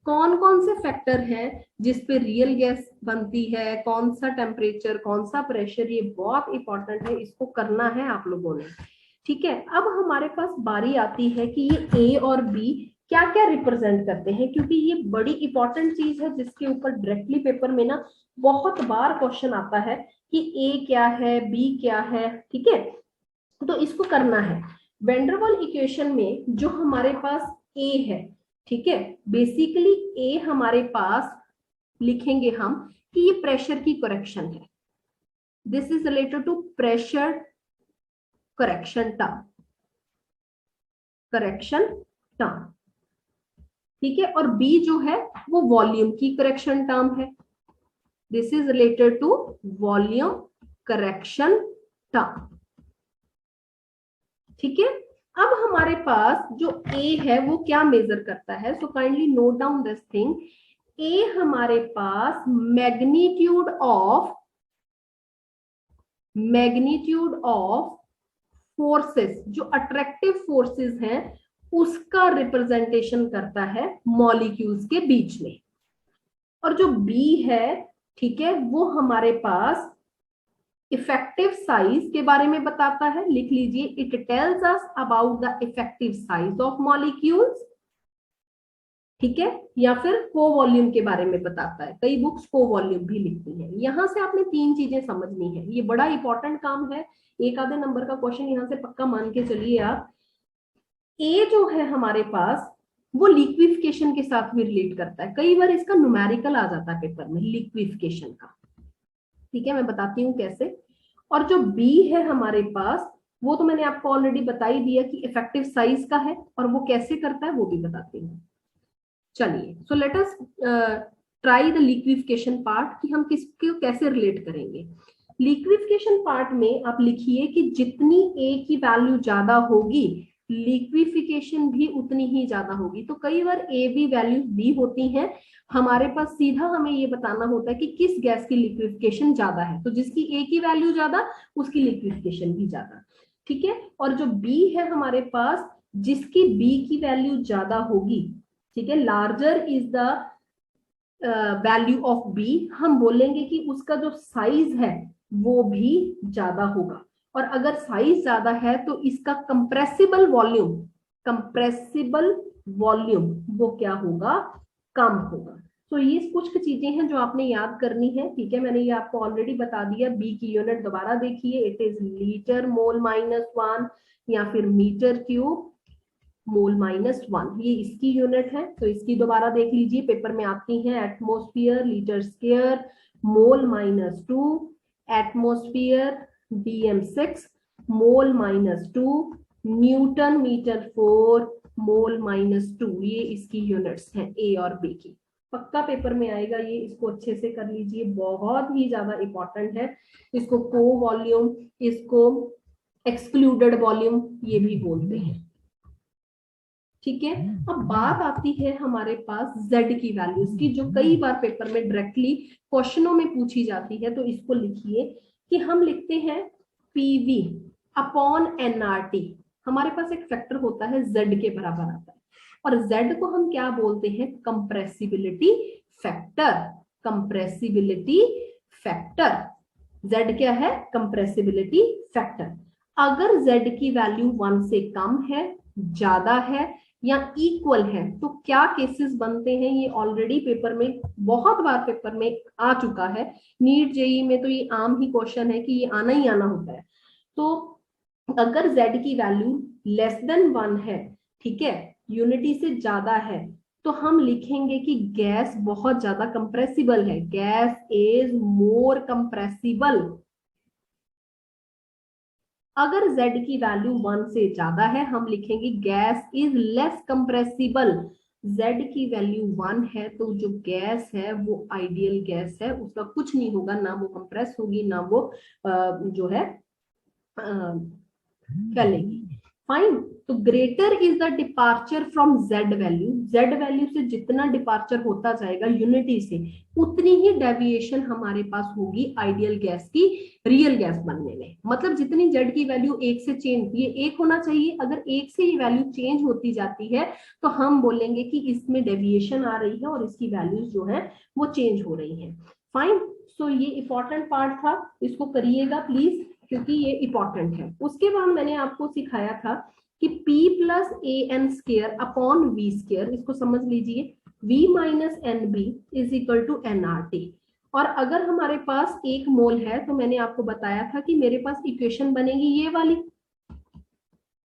कौन कौन से फैक्टर हैं जिस पे रियल गैस बनती है, कौन सा टेम्परेचर, कौन सा प्रेशर, ये बहुत इंपॉर्टेंट है, इसको करना है आप लोगों ने, ठीक है। अब हमारे पास बारी आती है कि ये ए और बी क्या क्या रिप्रेजेंट करते हैं, क्योंकि ये बड़ी इंपॉर्टेंट चीज है जिसके ऊपर डायरेक्टली पेपर में ना बहुत बार क्वेश्चन आता है कि ए क्या है, बी क्या है, ठीक है, तो इसको करना है। वेंडरवॉल इक्वेशन में जो हमारे पास ए है, ठीक है, बेसिकली ए हमारे पास लिखेंगे हम कि ये प्रेशर की करेक्शन है, this is related to pressure correction term, correction term, ठीक है, और बी जो है वो वॉल्यूम की करेक्शन टर्म है, this is related to volume correction term, ठीक है। अब हमारे पास जो ए है वो क्या मेजर करता है, so kindly note down this thing. A हमारे पास मैग्नीट्यूड ऑफ फोर्सेस, जो अट्रैक्टिव फोर्सेस हैं उसका रिप्रेजेंटेशन करता है मॉलिक्यूल्स के बीच में, और जो बी है, ठीक है, वो हमारे पास इफेक्टिव साइज के बारे में बताता है, लिख लीजिए, it tells us about the effective size of molecules, ठीक है, या फिर को वॉल्यूम के बारे में बताता है, कई बुक्स को वॉल्यूम भी लिखती हैं। यहां से आपने 3 चीजें समझनी है, ये बड़ा इंपॉर्टेंट काम है, एक आधे नंबर का क्वेश्चन यहां से पक्का मान के चलिए आप। ए जो है हमारे पास वो लिक्विफिकेशन के साथ भी रिलेट करता है, कई बार इसका न्यूमेरिकल आ जाता है पेपर में लिक्विफिकेशन का, ठीक है, मैं बताती हूँ कैसे। और जो बी है हमारे पास वो तो मैंने आपको ऑलरेडी बता ही दिया कि इफेक्टिव साइज का है, और वो कैसे करता है वो भी बताती हूँ। चलिए, सो let us try the liquefaction part कि हम किसको कैसे रिलेट करेंगे। लिक्विफिकेशन पार्ट में आप लिखिए कि जितनी ए की वैल्यू ज्यादा होगी लिक्विफिकेशन भी उतनी ही ज्यादा होगी, तो कई बार ए बी वैल्यूज दी होती हैं, हमारे पास सीधा हमें ये बताना होता है कि किस गैस की लिक्विफिकेशन ज्यादा है, तो जिसकी ए की वैल्यू ज्यादा उसकी लिक्विफिकेशन भी ज्यादा, ठीक है। और जो बी है हमारे पास, जिसकी बी की वैल्यू ज्यादा होगी, ठीक है, larger is the value of b, हम बोलेंगे कि उसका जो साइज है वो भी ज्यादा होगा, और अगर साइज ज्यादा है तो इसका कंप्रेसिबल वॉल्यूम वो क्या होगा, कम होगा। तो ये कुछ चीजें हैं जो आपने याद करनी है, ठीक है, मैंने ये आपको ऑलरेडी बता दिया। बी की यूनिट दोबारा देखिए, इट इज लीटर मोल -1 या फिर मीटर क्यूब, मोल -1, ये इसकी यूनिट है। तो इसकी दोबारा देख लीजिए, पेपर में आती है atmosphere litre square mole -2, atmosphere dm6 मोल -2, न्यूटन मीटर 4 मोल -2, ये इसकी यूनिट्स हैं ए और बी की। पक्का पेपर में आएगा ये, इसको अच्छे से कर लीजिए, बहुत ही ज्यादा इंपॉर्टेंट है। इसको को वॉल्यूम, इसको एक्सक्लूडेड वॉल्यूम ये भी बोलते हैं। ठीक है, अब बात आती है हमारे पास z की वैल्यूज की, जो कई बार पेपर में डायरेक्टली क्वेश्चनों में पूछी जाती है। तो इसको लिखिए कि हम लिखते हैं PV अपॉन nRT। हमारे पास एक फैक्टर होता है z के बराबर आता है, और z को हम क्या बोलते हैं, compressibility factor. Compressibility factor z क्या है, कंप्रेसिबिलिटी फैक्टर। अगर z की वैल्यू 1 से कम है, ज्यादा है या इक्वल है, तो क्या केसेस बनते हैं, ये ऑलरेडी पेपर में बहुत बार पेपर में आ चुका है। नीट जेई में तो ये आम ही क्वेश्चन है कि ये आना ही आना होता है। तो अगर z की वैल्यू लेस देन 1 है, ठीक है, यूनिटी से ज्यादा है, तो हम लिखेंगे कि गैस बहुत ज्यादा कंप्रेसिबल है, गैस इज मोर कंप्रेसिबल। अगर z की वैल्यू 1 से ज्यादा है, हम लिखेंगे gas is less compressible. z की वैल्यू 1 है तो जो गैस है वो आइडियल गैस है, उसका कुछ नहीं होगा, ना वो कंप्रेस होगी ना वो जो है चलेगी। फाइन, तो greater is the departure from z value, z value से जितना डिपार्चर होता जाएगा यूनिटी से, उतनी ही डेविएशन हमारे पास होगी आइडियल गैस की रियल गैस बनने में। मतलब जितनी z की वैल्यू 1 से चेंज, ये 1 होना चाहिए, अगर 1 से ये वैल्यू चेंज होती जाती है तो हम बोलेंगे कि इसमें डेविएशन आ रही है और इसकी वैल्यूज जो है वो चेंज हो रही है। फाइन, सो ये इंपॉर्टेंट पार्ट था, इसको करिएगा प्लीज क्योंकि ये इंपॉर्टेंट है। उसके बाद मैंने आपको सिखाया था कि P plus AN square upon V square, इसको समझ लीजिए, V minus NB is equal to nRT। और अगर हमारे पास 1 मोल है तो मैंने आपको बताया था कि मेरे पास इक्वेशन बनेगी ये वाली।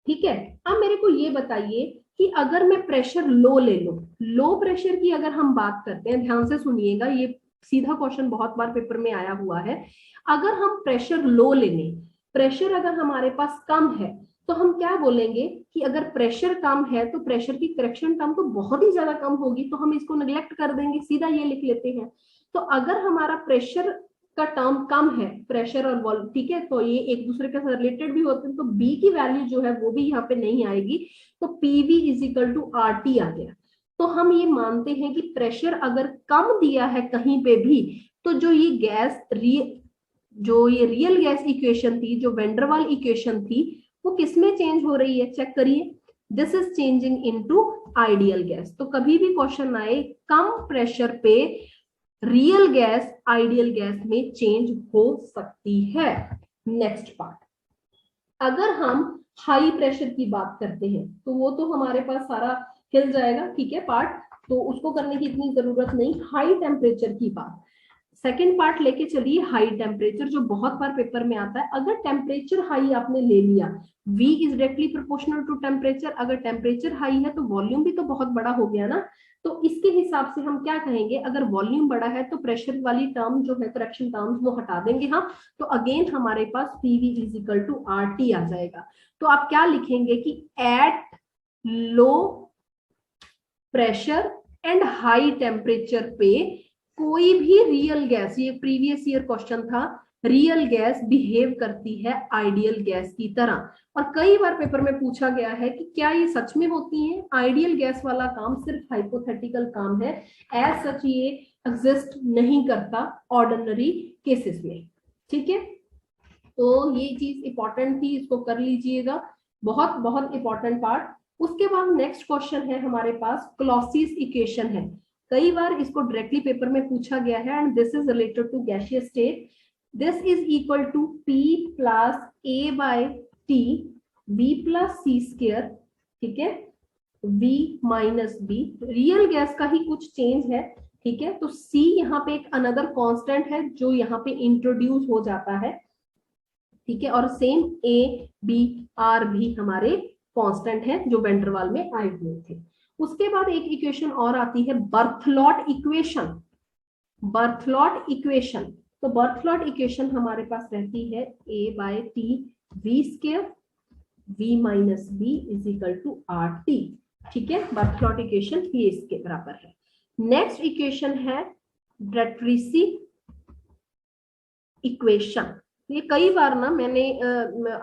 ठीक है, अब मेरे को ये बताइए कि अगर मैं प्रेशर लो ले लूं, लो प्रेशर की अगर हम बात करते हैं, ध्यान से सुनिएगा, ये सीधा क्वेश्चन बहुत बार पेपर में आया हुआ है। अगर हम प्रेशर लो ले लें, प्रेशर अगर हमारे पास कम है, तो हम क्या बोलेंगे कि अगर प्रेशर कम है तो प्रेशर की करेक्शन टर्म तो बहुत ही ज्यादा कम होगी, तो हम इसको नेग्लेक्ट कर देंगे, सीधा ये लिख लेते हैं। तो अगर हमारा प्रेशर का टर्म कम है, प्रेशर और वॉल्यूम, ठीक है, तो ये एक दूसरे के साथ रिलेटेड भी होते हैं, तो बी की वैल्यू जो है वो भी यहाँ पे नहीं आएगी, तो PV is equal to RT आ गया। तो हम ये मानते हैं कि प्रेशर अगर कम दिया है कहीं पे भी, तो जो ये गैस जो ये रियल गैस इक्वेशन थी, जो वेंडरवाल इक्वेशन थी, वो किसमें चेंज हो रही है, चेक करिए, this is changing into ideal gas. तो कभी भी क्वेश्चन आए कम प्रेशर पे रियल गैस आइडियल गैस में चेंज हो सकती है। नेक्स्ट पार्ट, अगर हम हाई प्रेशर की बात करते हैं तो वो तो हमारे पास सारा हिल जाएगा, ठीक है पार्ट, तो उसको करने की इतनी जरूरत नहीं। हाई टेम्परेचर की बात, सेकेंड पार्ट लेके चलिए, हाई टेम्परेचर, जो बहुत बार पेपर में आता है। अगर टेम्परेचर हाई आपने ले लिया, V is directly proportional to temperature, अगर टेम्परेचर हाई है तो वॉल्यूम भी तो बहुत बड़ा हो गया ना, तो इसके हिसाब से हम क्या कहेंगे, अगर वॉल्यूम बड़ा है तो प्रेशर वाली टर्म जो है, करेक्शन टर्म्स, वो हटा देंगे हम, तो अगेन हमारे पास PV is equal to RT आ जाएगा। तो आप क्या लिखेंगे कि at low pressure and high temperature पे कोई भी रियल गैस, ये प्रीवियस ईयर क्वेश्चन था, रियल गैस बिहेव करती है आइडियल गैस की तरह। और कई बार पेपर में पूछा गया है कि क्या ये सच में होती है, आइडियल गैस वाला काम सिर्फ हाइपोथेटिकल काम है, एज सच ये एग्जिस्ट नहीं करता ऑर्डिनरी केसेस में। ठीक है, तो ये चीज इंपॉर्टेंट थी, इसको कर लीजिएगा, बहुत बहुत इंपॉर्टेंट पार्ट। उसके बाद नेक्स्ट क्वेश्चन है हमारे पास, क्लॉसियस इक्वेशन है, कई बार इसको डायरेक्टली पेपर में पूछा गया है, and this is related to gaseous state. This is equal to P plus A by T B plus C square, ठीक है, V minus B, real gas का ही कुछ चेंज है, ठीक है, तो C यहाँ पे एक अनदर कांस्टेंट है जो यहाँ पे इंट्रोड्यूस हो जाता है, ठीक है, और सेम A B R भी हमारे कांस्टेंट है जो वैन डर वाल में आए हुए थे। उसके बाद एक इक्वेशन और आती है बर्थलॉट इक्वेशन। बर्थलॉट इक्वेशन, तो बर्थलॉट इक्वेशन हमारे पास रहती है A/T v square v minus b is equal to RT। ठीक है, बर्थलॉट इक्वेशन ये इसके बराबर है। नेक्स्ट इक्वेशन है ब्रेटरीसी इक्वेशन। ये कई बार ना मैंने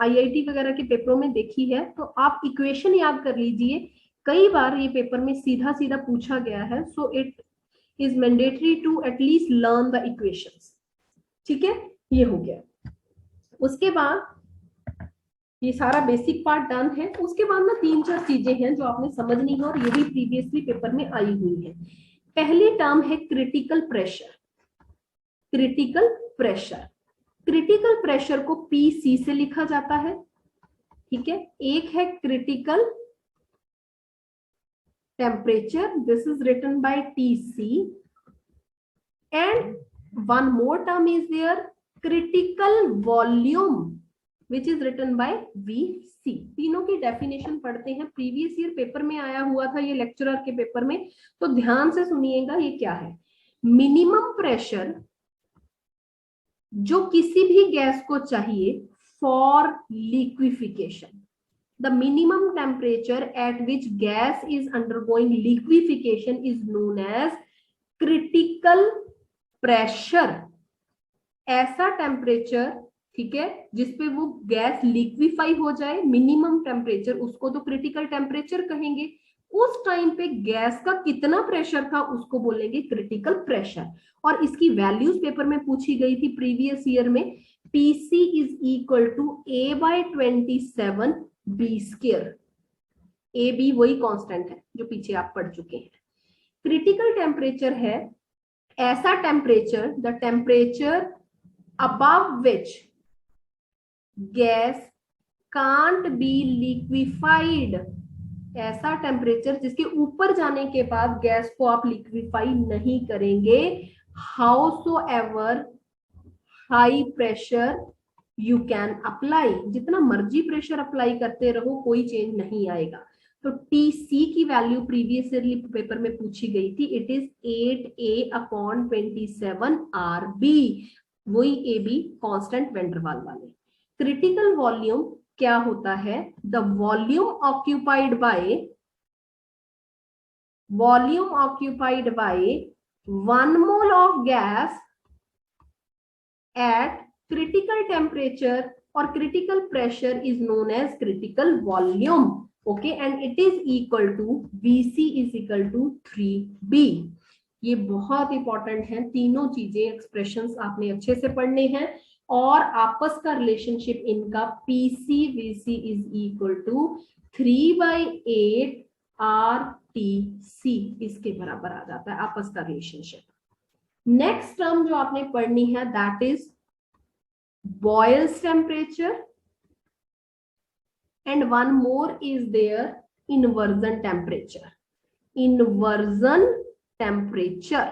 IIT वगैरह के पेपरों में देखी है, तो आप इक्वेशन याद कर लीजिए, कई बार ये पेपर में सीधा सीधा पूछा गया है, so it is mandatory to at least learn the equations. ठीक है, ये हो गया। उसके बाद ये सारा बेसिक पार्ट डन है। उसके बाद ना 3-4 चीजें हैं जो आपने समझनी है और ये भी प्रीवियसली पेपर में आई हुई है। पहली टर्म है critical pressure. Critical pressure, critical pressure को PC से लिखा जाता है। ठीक है, एक है critical temperature, this is written by TC, and one more term is there critical volume which is written by VC। तीनों की डेफिनेशन पढ़ते हैं, प्रीवियस ईयर पेपर में आया हुआ था ये लेक्चरर के पेपर में, तो ध्यान से सुनिएगा ये क्या है। मिनिमम प्रेशर जो किसी भी गैस को चाहिए for liquefaction, the minimum temperature at which gas is undergoing liquefaction is known as critical pressure. ऐसा टेम्परेचर, ठीक है, जिसपे वो गैस लिक्विफाई हो जाए, मिनिमम टेम्परेचर, उसको तो क्रिटिकल टेम्परेचर कहेंगे। उस टाइम पे गैस का कितना प्रेशर था उसको बोलेंगे क्रिटिकल प्रेशर। और इसकी वैल्यूज पेपर में पूछी गई थी प्रीवियस ईयर में। PC is equal to A/27 B square. AB वही कांस्टेंट है जो पीछे आप पढ़ चुके हैं। क्रिटिकल टेम्परेचर है ऐसा temperature, the temperature above which gas can't be liquefied। ऐसा टेम्परेचर जिसके ऊपर जाने के बाद गैस को आप लिक्विफाई नहीं करेंगे, howsoever high pressure you can apply. जितना मर्जी प्रेशर अप्लाई करते रहो कोई चेंज नहीं आएगा। तो TC की वैल्यू प्रीवियस ईयर पेपर में पूछी गई थी, इट इज 8A/27 RB, वही AB constant van der Waal वाले। क्रिटिकल वॉल्यूम क्या होता है, the volume occupied by 1 mole of gas at critical temperature और critical pressure is known as critical volume. Okay, and it is equal to VC is equal to 3B। ये बहुत important है, तीनों चीजें expressions आपने अच्छे से पढ़ने हैं, और आपस का रिलेशनशिप इनका PC/VC is equal to 3/8 RTC, इसके बराबर आ जाता है आपस का रिलेशनशिप। नेक्स्ट टर्म जो आपने पढ़नी है that is Boyle's temperature, and one more is there inversion temperature. Inversion temperature,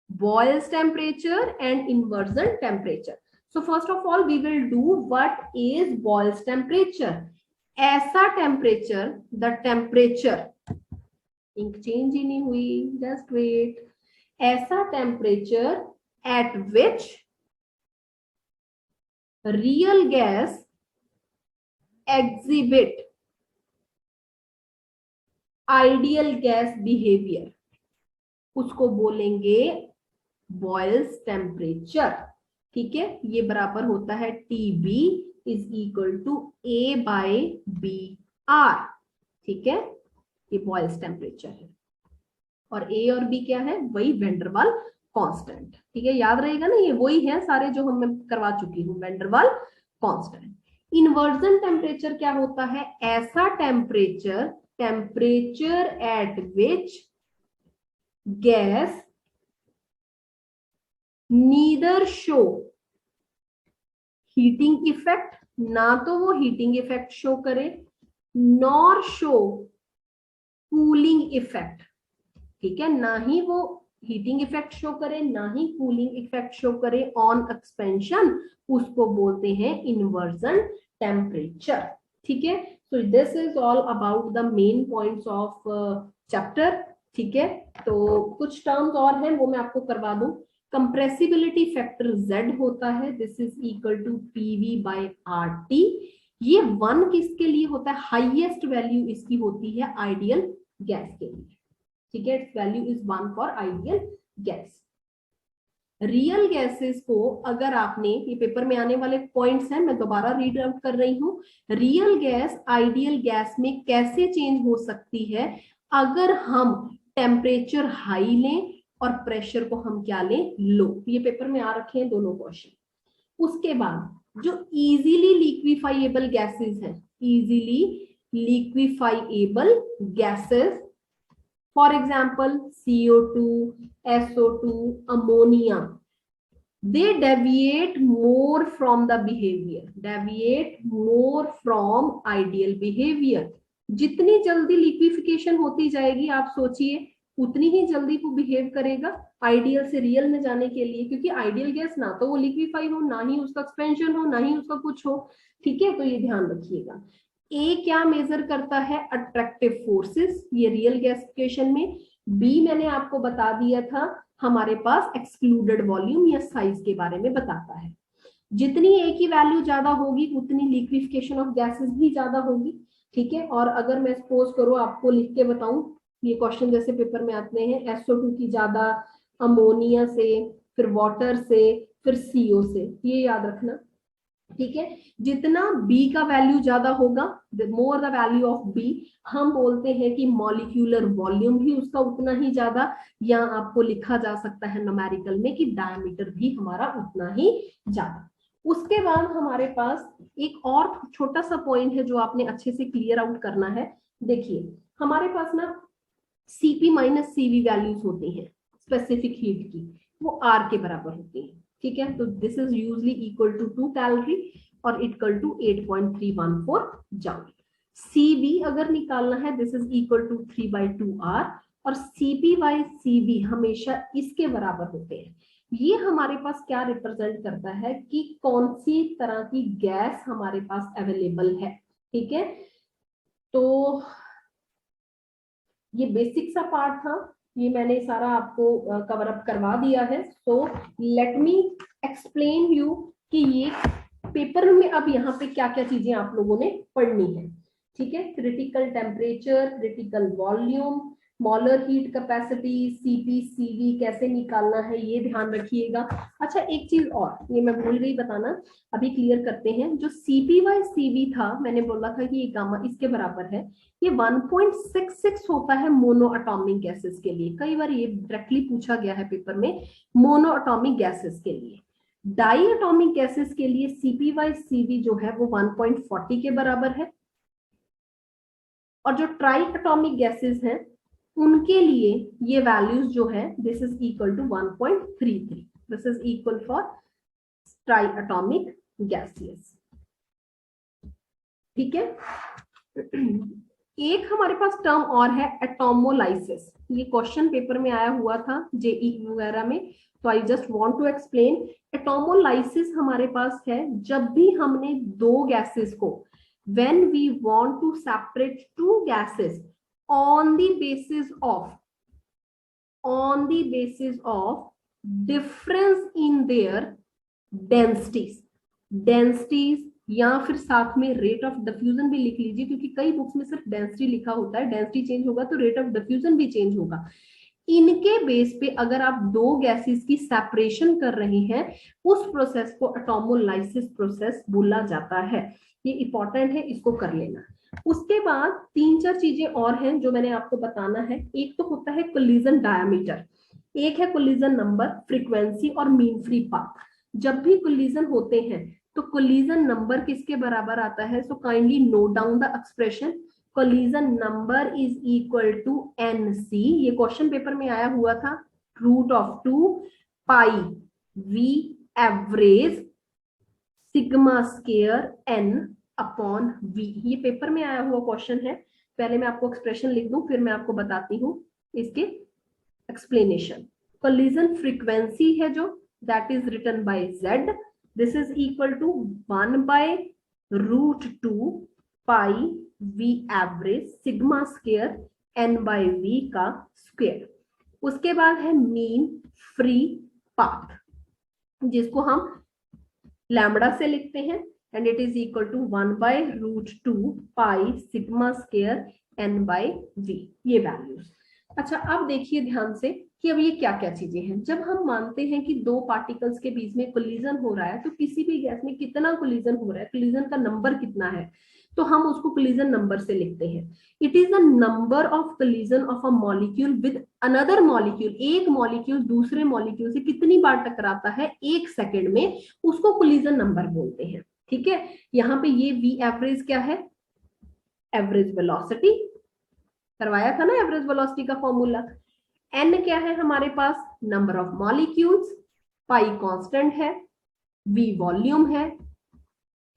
boils temperature and inversion temperature. So first of all we will do what is boils temperature. ऐसा temperature, the temperature, ink change ही नहीं हुई, just wait, ऐसा temperature at which real gas exhibit ideal gas behavior, उसको बोलेंगे boils temperature. ठीक है, ये बराबर होता है TB is equal to A/BR। ठीक है, ये बॉयल्स टेम्परेचर है, और A और B क्या है, वही वैन डर वाल कांस्टेंट। ठीक है, याद रहेगा ना, ये वही है सारे जो हम करवा चुकी हूँ, वैन डर वाल कांस्टेंट। इन्वर्जन टेम्परेचर क्या होता है, ऐसा temperature at which gas neither show heating effect, ना तो वो हीटिंग इफेक्ट शो करे, नॉर शो कूलिंग इफेक्ट। ठीक है, ना ही वो हीटिंग इफेक्ट शो करे, ना ही कूलिंग इफेक्ट शो करे ऑन एक्सपेंशन, उसको बोलते हैं इन्वर्जन टेम्परेचर। ठीक है, so this is all about the main points of chapter, ठीक है। तो कुछ टर्म्स और हैं वो मैं आपको करवा दूं। कंप्रेसिबिलिटी फैक्टर Z होता है, this is equal to PV/RT। ये 1 किसके लिए होता है, हाईएस्ट वैल्यू इसकी होती है आइडियल गैस के लिए, ठीक है, it's value is 1 for ideal gas. Real gases को अगर आपने, ये पेपर में आने वाले पॉइंट्स हैं, मैं दोबारा रीड आउट कर रही हूं। रियल गैस आइडियल गैस में कैसे चेंज हो सकती है, अगर हम टेम्परेचर हाई लें और प्रेशर को हम क्या लें, लो। ये पेपर में आ रखे हैं दोनों क्वेश्चन। उसके बाद जो इजीली लिक्विफाइएबल गैसेस हैं, easily liquefiable gases, for example CO2, SO2, ammonia, they deviate more from the behavior, deviate more from ideal behavior। जितनी जल्दी लिक्विफिकेशन होती जाएगी, आप सोचिए उतनी ही जल्दी वो बिहेव करेगा आइडियल से रियल में जाने के लिए, क्योंकि आइडियल गैस ना तो वो लिक्विफाई हो, ना ही उसका एक्सपेंशन हो, ना ही उसका कुछ हो, ठीक है। तो ये ध्यान रखिएगा। ए क्या मेजर करता है, अट्रैक्टिव फोर्सेस, ये रियल गैसिफिकेशन में। बी मैंने आपको बता दिया था, हमारे पास एक्सक्लूडेड वॉल्यूम या साइज के बारे में बताता है। जितनी ए की वैल्यू ज्यादा होगी उतनी लिक्विफिकेशन ऑफ गैसेस भी ज्यादा होगी, ठीक है। और अगर मैं सपोज करो आपको लिख के बताऊं, ये क्वेश्चन जैसे पेपर में आते हैं, SO2 की ज्यादा, अमोनिया से, फिर वाटर से, फिर CO से, ये याद रखना, ठीक है। जितना B का वैल्यू ज्यादा होगा, the more the value of B, हम बोलते हैं कि मॉलिक्यूलर वॉल्यूम भी उसका उतना ही ज्यादा, या आपको लिखा जा सकता है न्यूमेरिकल में कि डायमीटर भी हमारा उतना ही ज्यादा। उसके बाद हमारे पास एक और छोटा सा पॉइंट है जो आपने अच्छे से क्लियर आउट करना है। देखिए हमारे पास ना CP - CV वैल्यूज होती हैं स्पेसिफिक हीट की, वो R के बराबर होती है, ठीक है। तो this is usually equal to 2 calorie और इक्वल टू 8.314 जूल। CV अगर निकालना है, this is equal to 3/2R, और CP/CV हमेशा इसके बराबर होते हैं। ये हमारे पास क्या रिप्रेजेंट करता है कि कौन सी तरह की गैस हमारे पास अवेलेबल है, ठीक है। तो ये बेसिक सा पार्ट था, ये मैंने सारा आपको कवर अप करवा दिया है। So let me explain you कि ये पेपर में अब यहाँ पे क्या क्या चीजें आप लोगों ने पढ़नी है, ठीक है। Critical temperature, critical volume, मॉलर heat capacity, CP CV कैसे निकालना है, ये ध्यान रखिएगा। अच्छा एक चीज और, ये मैं भूल गई बताना, अभी क्लियर करते हैं। जो CP/CV था, मैंने बोला था कि ये गामा इसके बराबर है, ये 1.66 होता है मोनो एटॉमिक गैसेस के लिए। कई बार ये डायरेक्टली पूछा गया है पेपर में, मोनो एटॉमिक गैसेस के लिए। डाई एटॉमिक गैसेस के लिए CP/CV जो है वो 1.40 के बराबर है, और जो ट्राई एटॉमिक गैसेस हैं उनके लिए ये वैल्यूज जो है, this is equal to 1.33, this is equal for triatomic gases, ठीक है। एक हमारे पास टर्म और है एटोमोलाइसिस, ये क्वेश्चन पेपर में आया हुआ था JEE वगैरह में, तो I just want to explain. Atmolysis हमारे पास है जब भी हमने दो गैसेस को, when we want to separate two gases on the basis of difference in their densities या फिर साथ में रेट ऑफ डिफ्यूजन भी लिख लीजिए, क्योंकि कई बुक्स में सिर्फ डेंसिटी लिखा होता है, डेंसिटी चेंज होगा तो रेट ऑफ डिफ्यूजन भी चेंज होगा। इनके बेस पे अगर आप दो गैसेस की सेपरेशन कर रहे हैं, उस प्रोसेस को एटोमोलाइसिस प्रोसेस बोला जाता है। ये इंपॉर्टेंट है, इसको कर लेना। उसके बाद 3-4 चीजें और हैं जो मैंने आपको बताना है। एक तो होता है कोलिजन डायमीटर, एक है कोलिजन नंबर, फ्रीक्वेंसी और मीन फ्री पाथ। जब भी कोलिजन होते हैं तो कोलिजन नंबर किसके बराबर आता है, so kindly note down the expression, collision number is equal to NC, ये क्वेश्चन पेपर में आया हुआ था, √2 pi V average sigma square N upon V, ये पेपर में आया हुआ क्वेश्चन है। पहले मैं आपको एक्सप्रेशन लिख दूं, फिर मैं आपको बताती हूँ इसके एक्सप्लेनेशन। कोलिजन फ्रीक्वेंसी है जो, that is written by Z, this is equal to 1/√2 pi v average sigma square n by v का स्क्वायर। उसके बाद है मीन फ्री पाथ, जिसको हम लैम्बडा से लिखते हैं, and it is equal to 1/√2 pi sigma square n by v, ये वैल्यूज। अच्छा, अब देखिए ध्यान से कि अब ये क्या क्या चीजें हैं। जब हम मानते हैं कि दो पार्टिकल्स के बीच में कोलिजन हो रहा है, तो किसी भी गैस में कितना कोलिजन हो रहा है, कोलिजन का नंबर कितना है, तो हम उसको कोलिजन नंबर से लिखते हैं। It is the number of collision of a molecule with another molecule. एक मॉलिक्यूल दूसरे मॉलिक्यूल से कितनी बार टकराता है एक सेकेंड में, उसको कोलिजन नंबर बोलते हैं। ठीक है, यहाँ पे ये वी एवरेज क्या है, एवरेज वेलोसिटी, करवाया था ना एवरेज वेलोसिटी का फॉर्मूला। एन क्या है हमारे पास, number of molecules, pi constant है, वी वॉल्यूम है।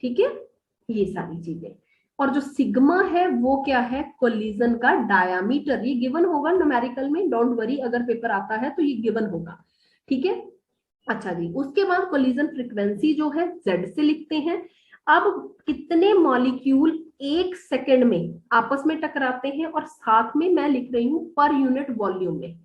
ठीक है, ये सारी चीजें। और जो सिग्मा है वो क्या है, कोलिजन का डायामीटर। ये गिवन होगा न्यूमेरिकल में, डोंट वरी, अगर पेपर आता है तो ये गिवन होगा। ठीक है, अच्छा जी। उसके बाद कोलिजन फ्रीक्वेंसी जो है Z से लिखते हैं। अब कितने मॉलिक्यूल एक सेकेंड में आपस में टकराते हैं, और साथ में मैं लिख रही हूं पर यूनिट वॉल्यूम में।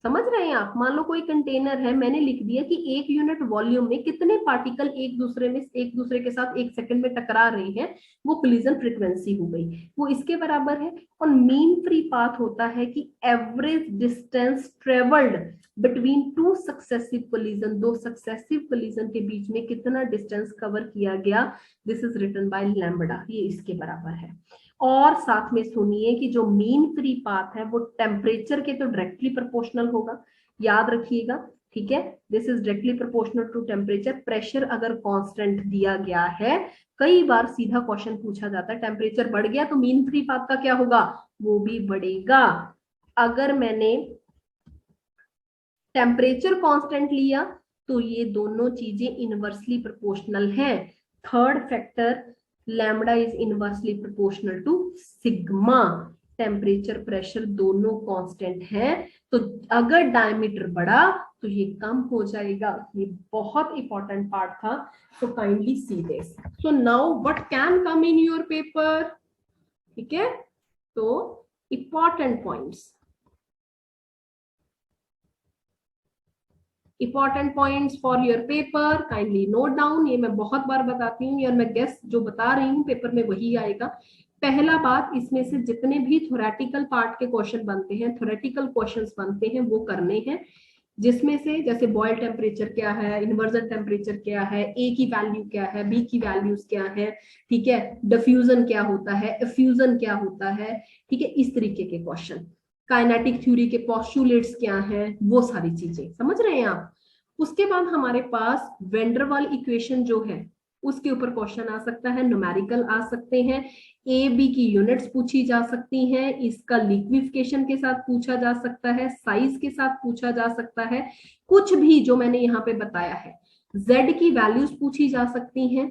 समझ रहे हैं आप, मान लो कोई कंटेनर है, मैंने लिख दिया कि 1 यूनिट वॉल्यूम में कितने पार्टिकल एक दूसरे के साथ एक सेकंड में टकरा रहे हैं, वो कोलिजन फ्रीक्वेंसी हो गई, वो इसके बराबर है। और मीन फ्री पाथ होता है कि average distance travelled between two successive collision, दो सक्सेसिव कोलिजन के बीच में कितना डिस्टेंस कवर किया गया, this is written by lambda, ये इसके बराबर है। और साथ में सुनिए कि जो मीन फ्री पाथ है वो टेम्परेचर के तो डायरेक्टली प्रोपोर्शनल होगा, याद रखिएगा। ठीक है, this is directly proportional to temperature. Pressure अगर कांस्टेंट दिया गया है, कई बार सीधा क्वेश्चन पूछा जाता है, टेम्परेचर बढ़ गया तो मीन फ्री पाथ का क्या होगा, वो भी बढ़ेगा। अगर मैंने टेम्परेचर कांस्टेंट लिया तो ये दोनों चीजें इनवर्सली प्रोपोर्शनल हैं। Third factor, lambda is inversely proportional to sigma. Temperature pressure दोनों कांस्टेंट हैं, तो अगर डायमीटर बढ़ा तो ये कम हो जाएगा। ये बहुत इंपॉर्टेंट पार्ट था, so kindly see this. So now what can come in your paper? ठीक है, तो important points, important points for your paper, kindly note down. ये मैं बहुत बार बताती हूँ, यार मैं गेस जो बता रही हूँ पेपर में वही आएगा। पहला बात, इसमें से जितने भी थ्योरेटिकल पार्ट के क्वेश्चन बनते हैं, थ्योरेटिकल क्वेश्चंस बनते हैं, वो करने हैं। जिसमें से जैसे बॉयल टेम्परेचर क्या है, इन्वर्जन टेम्परेचर क्या है, ए की वैल्यू क्या है, बी की वैल्यूज क्या है, ठीक है, डिफ्यूजन क्या होता है, एफ्यूजन क्या होता है, ठीक है, इस तरीके के क्वेश्चन। काइनेटिक थ्योरी के पोस्टुलेट्स क्या हैं, वो सारी चीजें समझ रहे हैं आप। उसके बाद हमारे पास वेन डर वाल इक्वेशन जो है, उसके ऊपर क्वेश्चन आ सकता है, न्यूमेरिकल आ सकते हैं, ए बी की यूनिट्स पूछी जा सकती हैं, इसका लिक्विफिकेशन के साथ पूछा जा सकता है, साइज के साथ पूछा जा सकता है, कुछ भी जो मैंने यहाँ पे बताया है, जेड की वैल्यूज पूछी जा सकती हैं,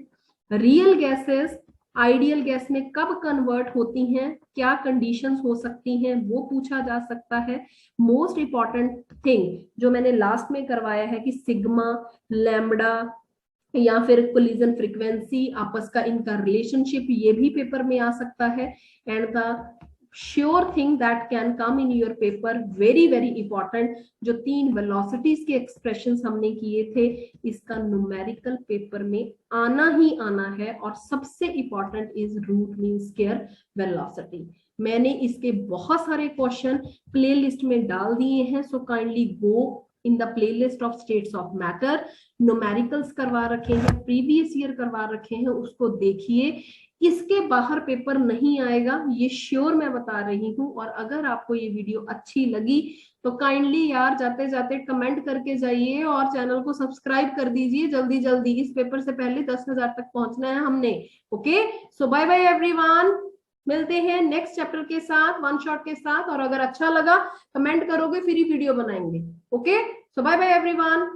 रियल गैसेस आइडियल गैस में कब कन्वर्ट होती हैं, क्या कंडीशंस हो सकती हैं, वो पूछा जा सकता है। मोस्ट इंपॉर्टेंट थिंग जो मैंने लास्ट में करवाया है कि सिग्मा, लैम्बडा या फिर कोलिजन फ्रीक्वेंसी, आपस का इनका रिलेशनशिप, ये भी पेपर में आ सकता है। And the sure thing that can come in your paper, very very important, जो 3 वेलोसिटीज के एक्सप्रेशंस हमने किए थे, इसका न्यूमेरिकल पेपर में आना ही आना है। और सबसे important is root mean square velocity. मैंने इसके बहुत सारे क्वेश्चन प्ले लिस्ट में डाल दिए हैं, so kindly go in the playlist of states of matter. Numericals करवा रखे हैं, प्रीवियस ईयर करवा रखे हैं, उसको देखिए। इसके बाहर पेपर नहीं आएगा, ये श्योर मैं बता रही हूँ। और अगर आपको ये वीडियो अच्छी लगी तो काइंडली यार जाते जाते कमेंट करके जाइए और चैनल को सब्सक्राइब कर दीजिए जल्दी जल्दी। इस पेपर से पहले 10,000 तक पहुंचना है हमने। ओके, सो बाय बाय एवरीवन, मिलते हैं नेक्स्ट चैप्टर के साथ, वन शॉट के साथ। और अगर अच्छा लगा कमेंट करोगे फिर ही वीडियो बनाएंगे। ओके, सो बाय बाय एवरीवन।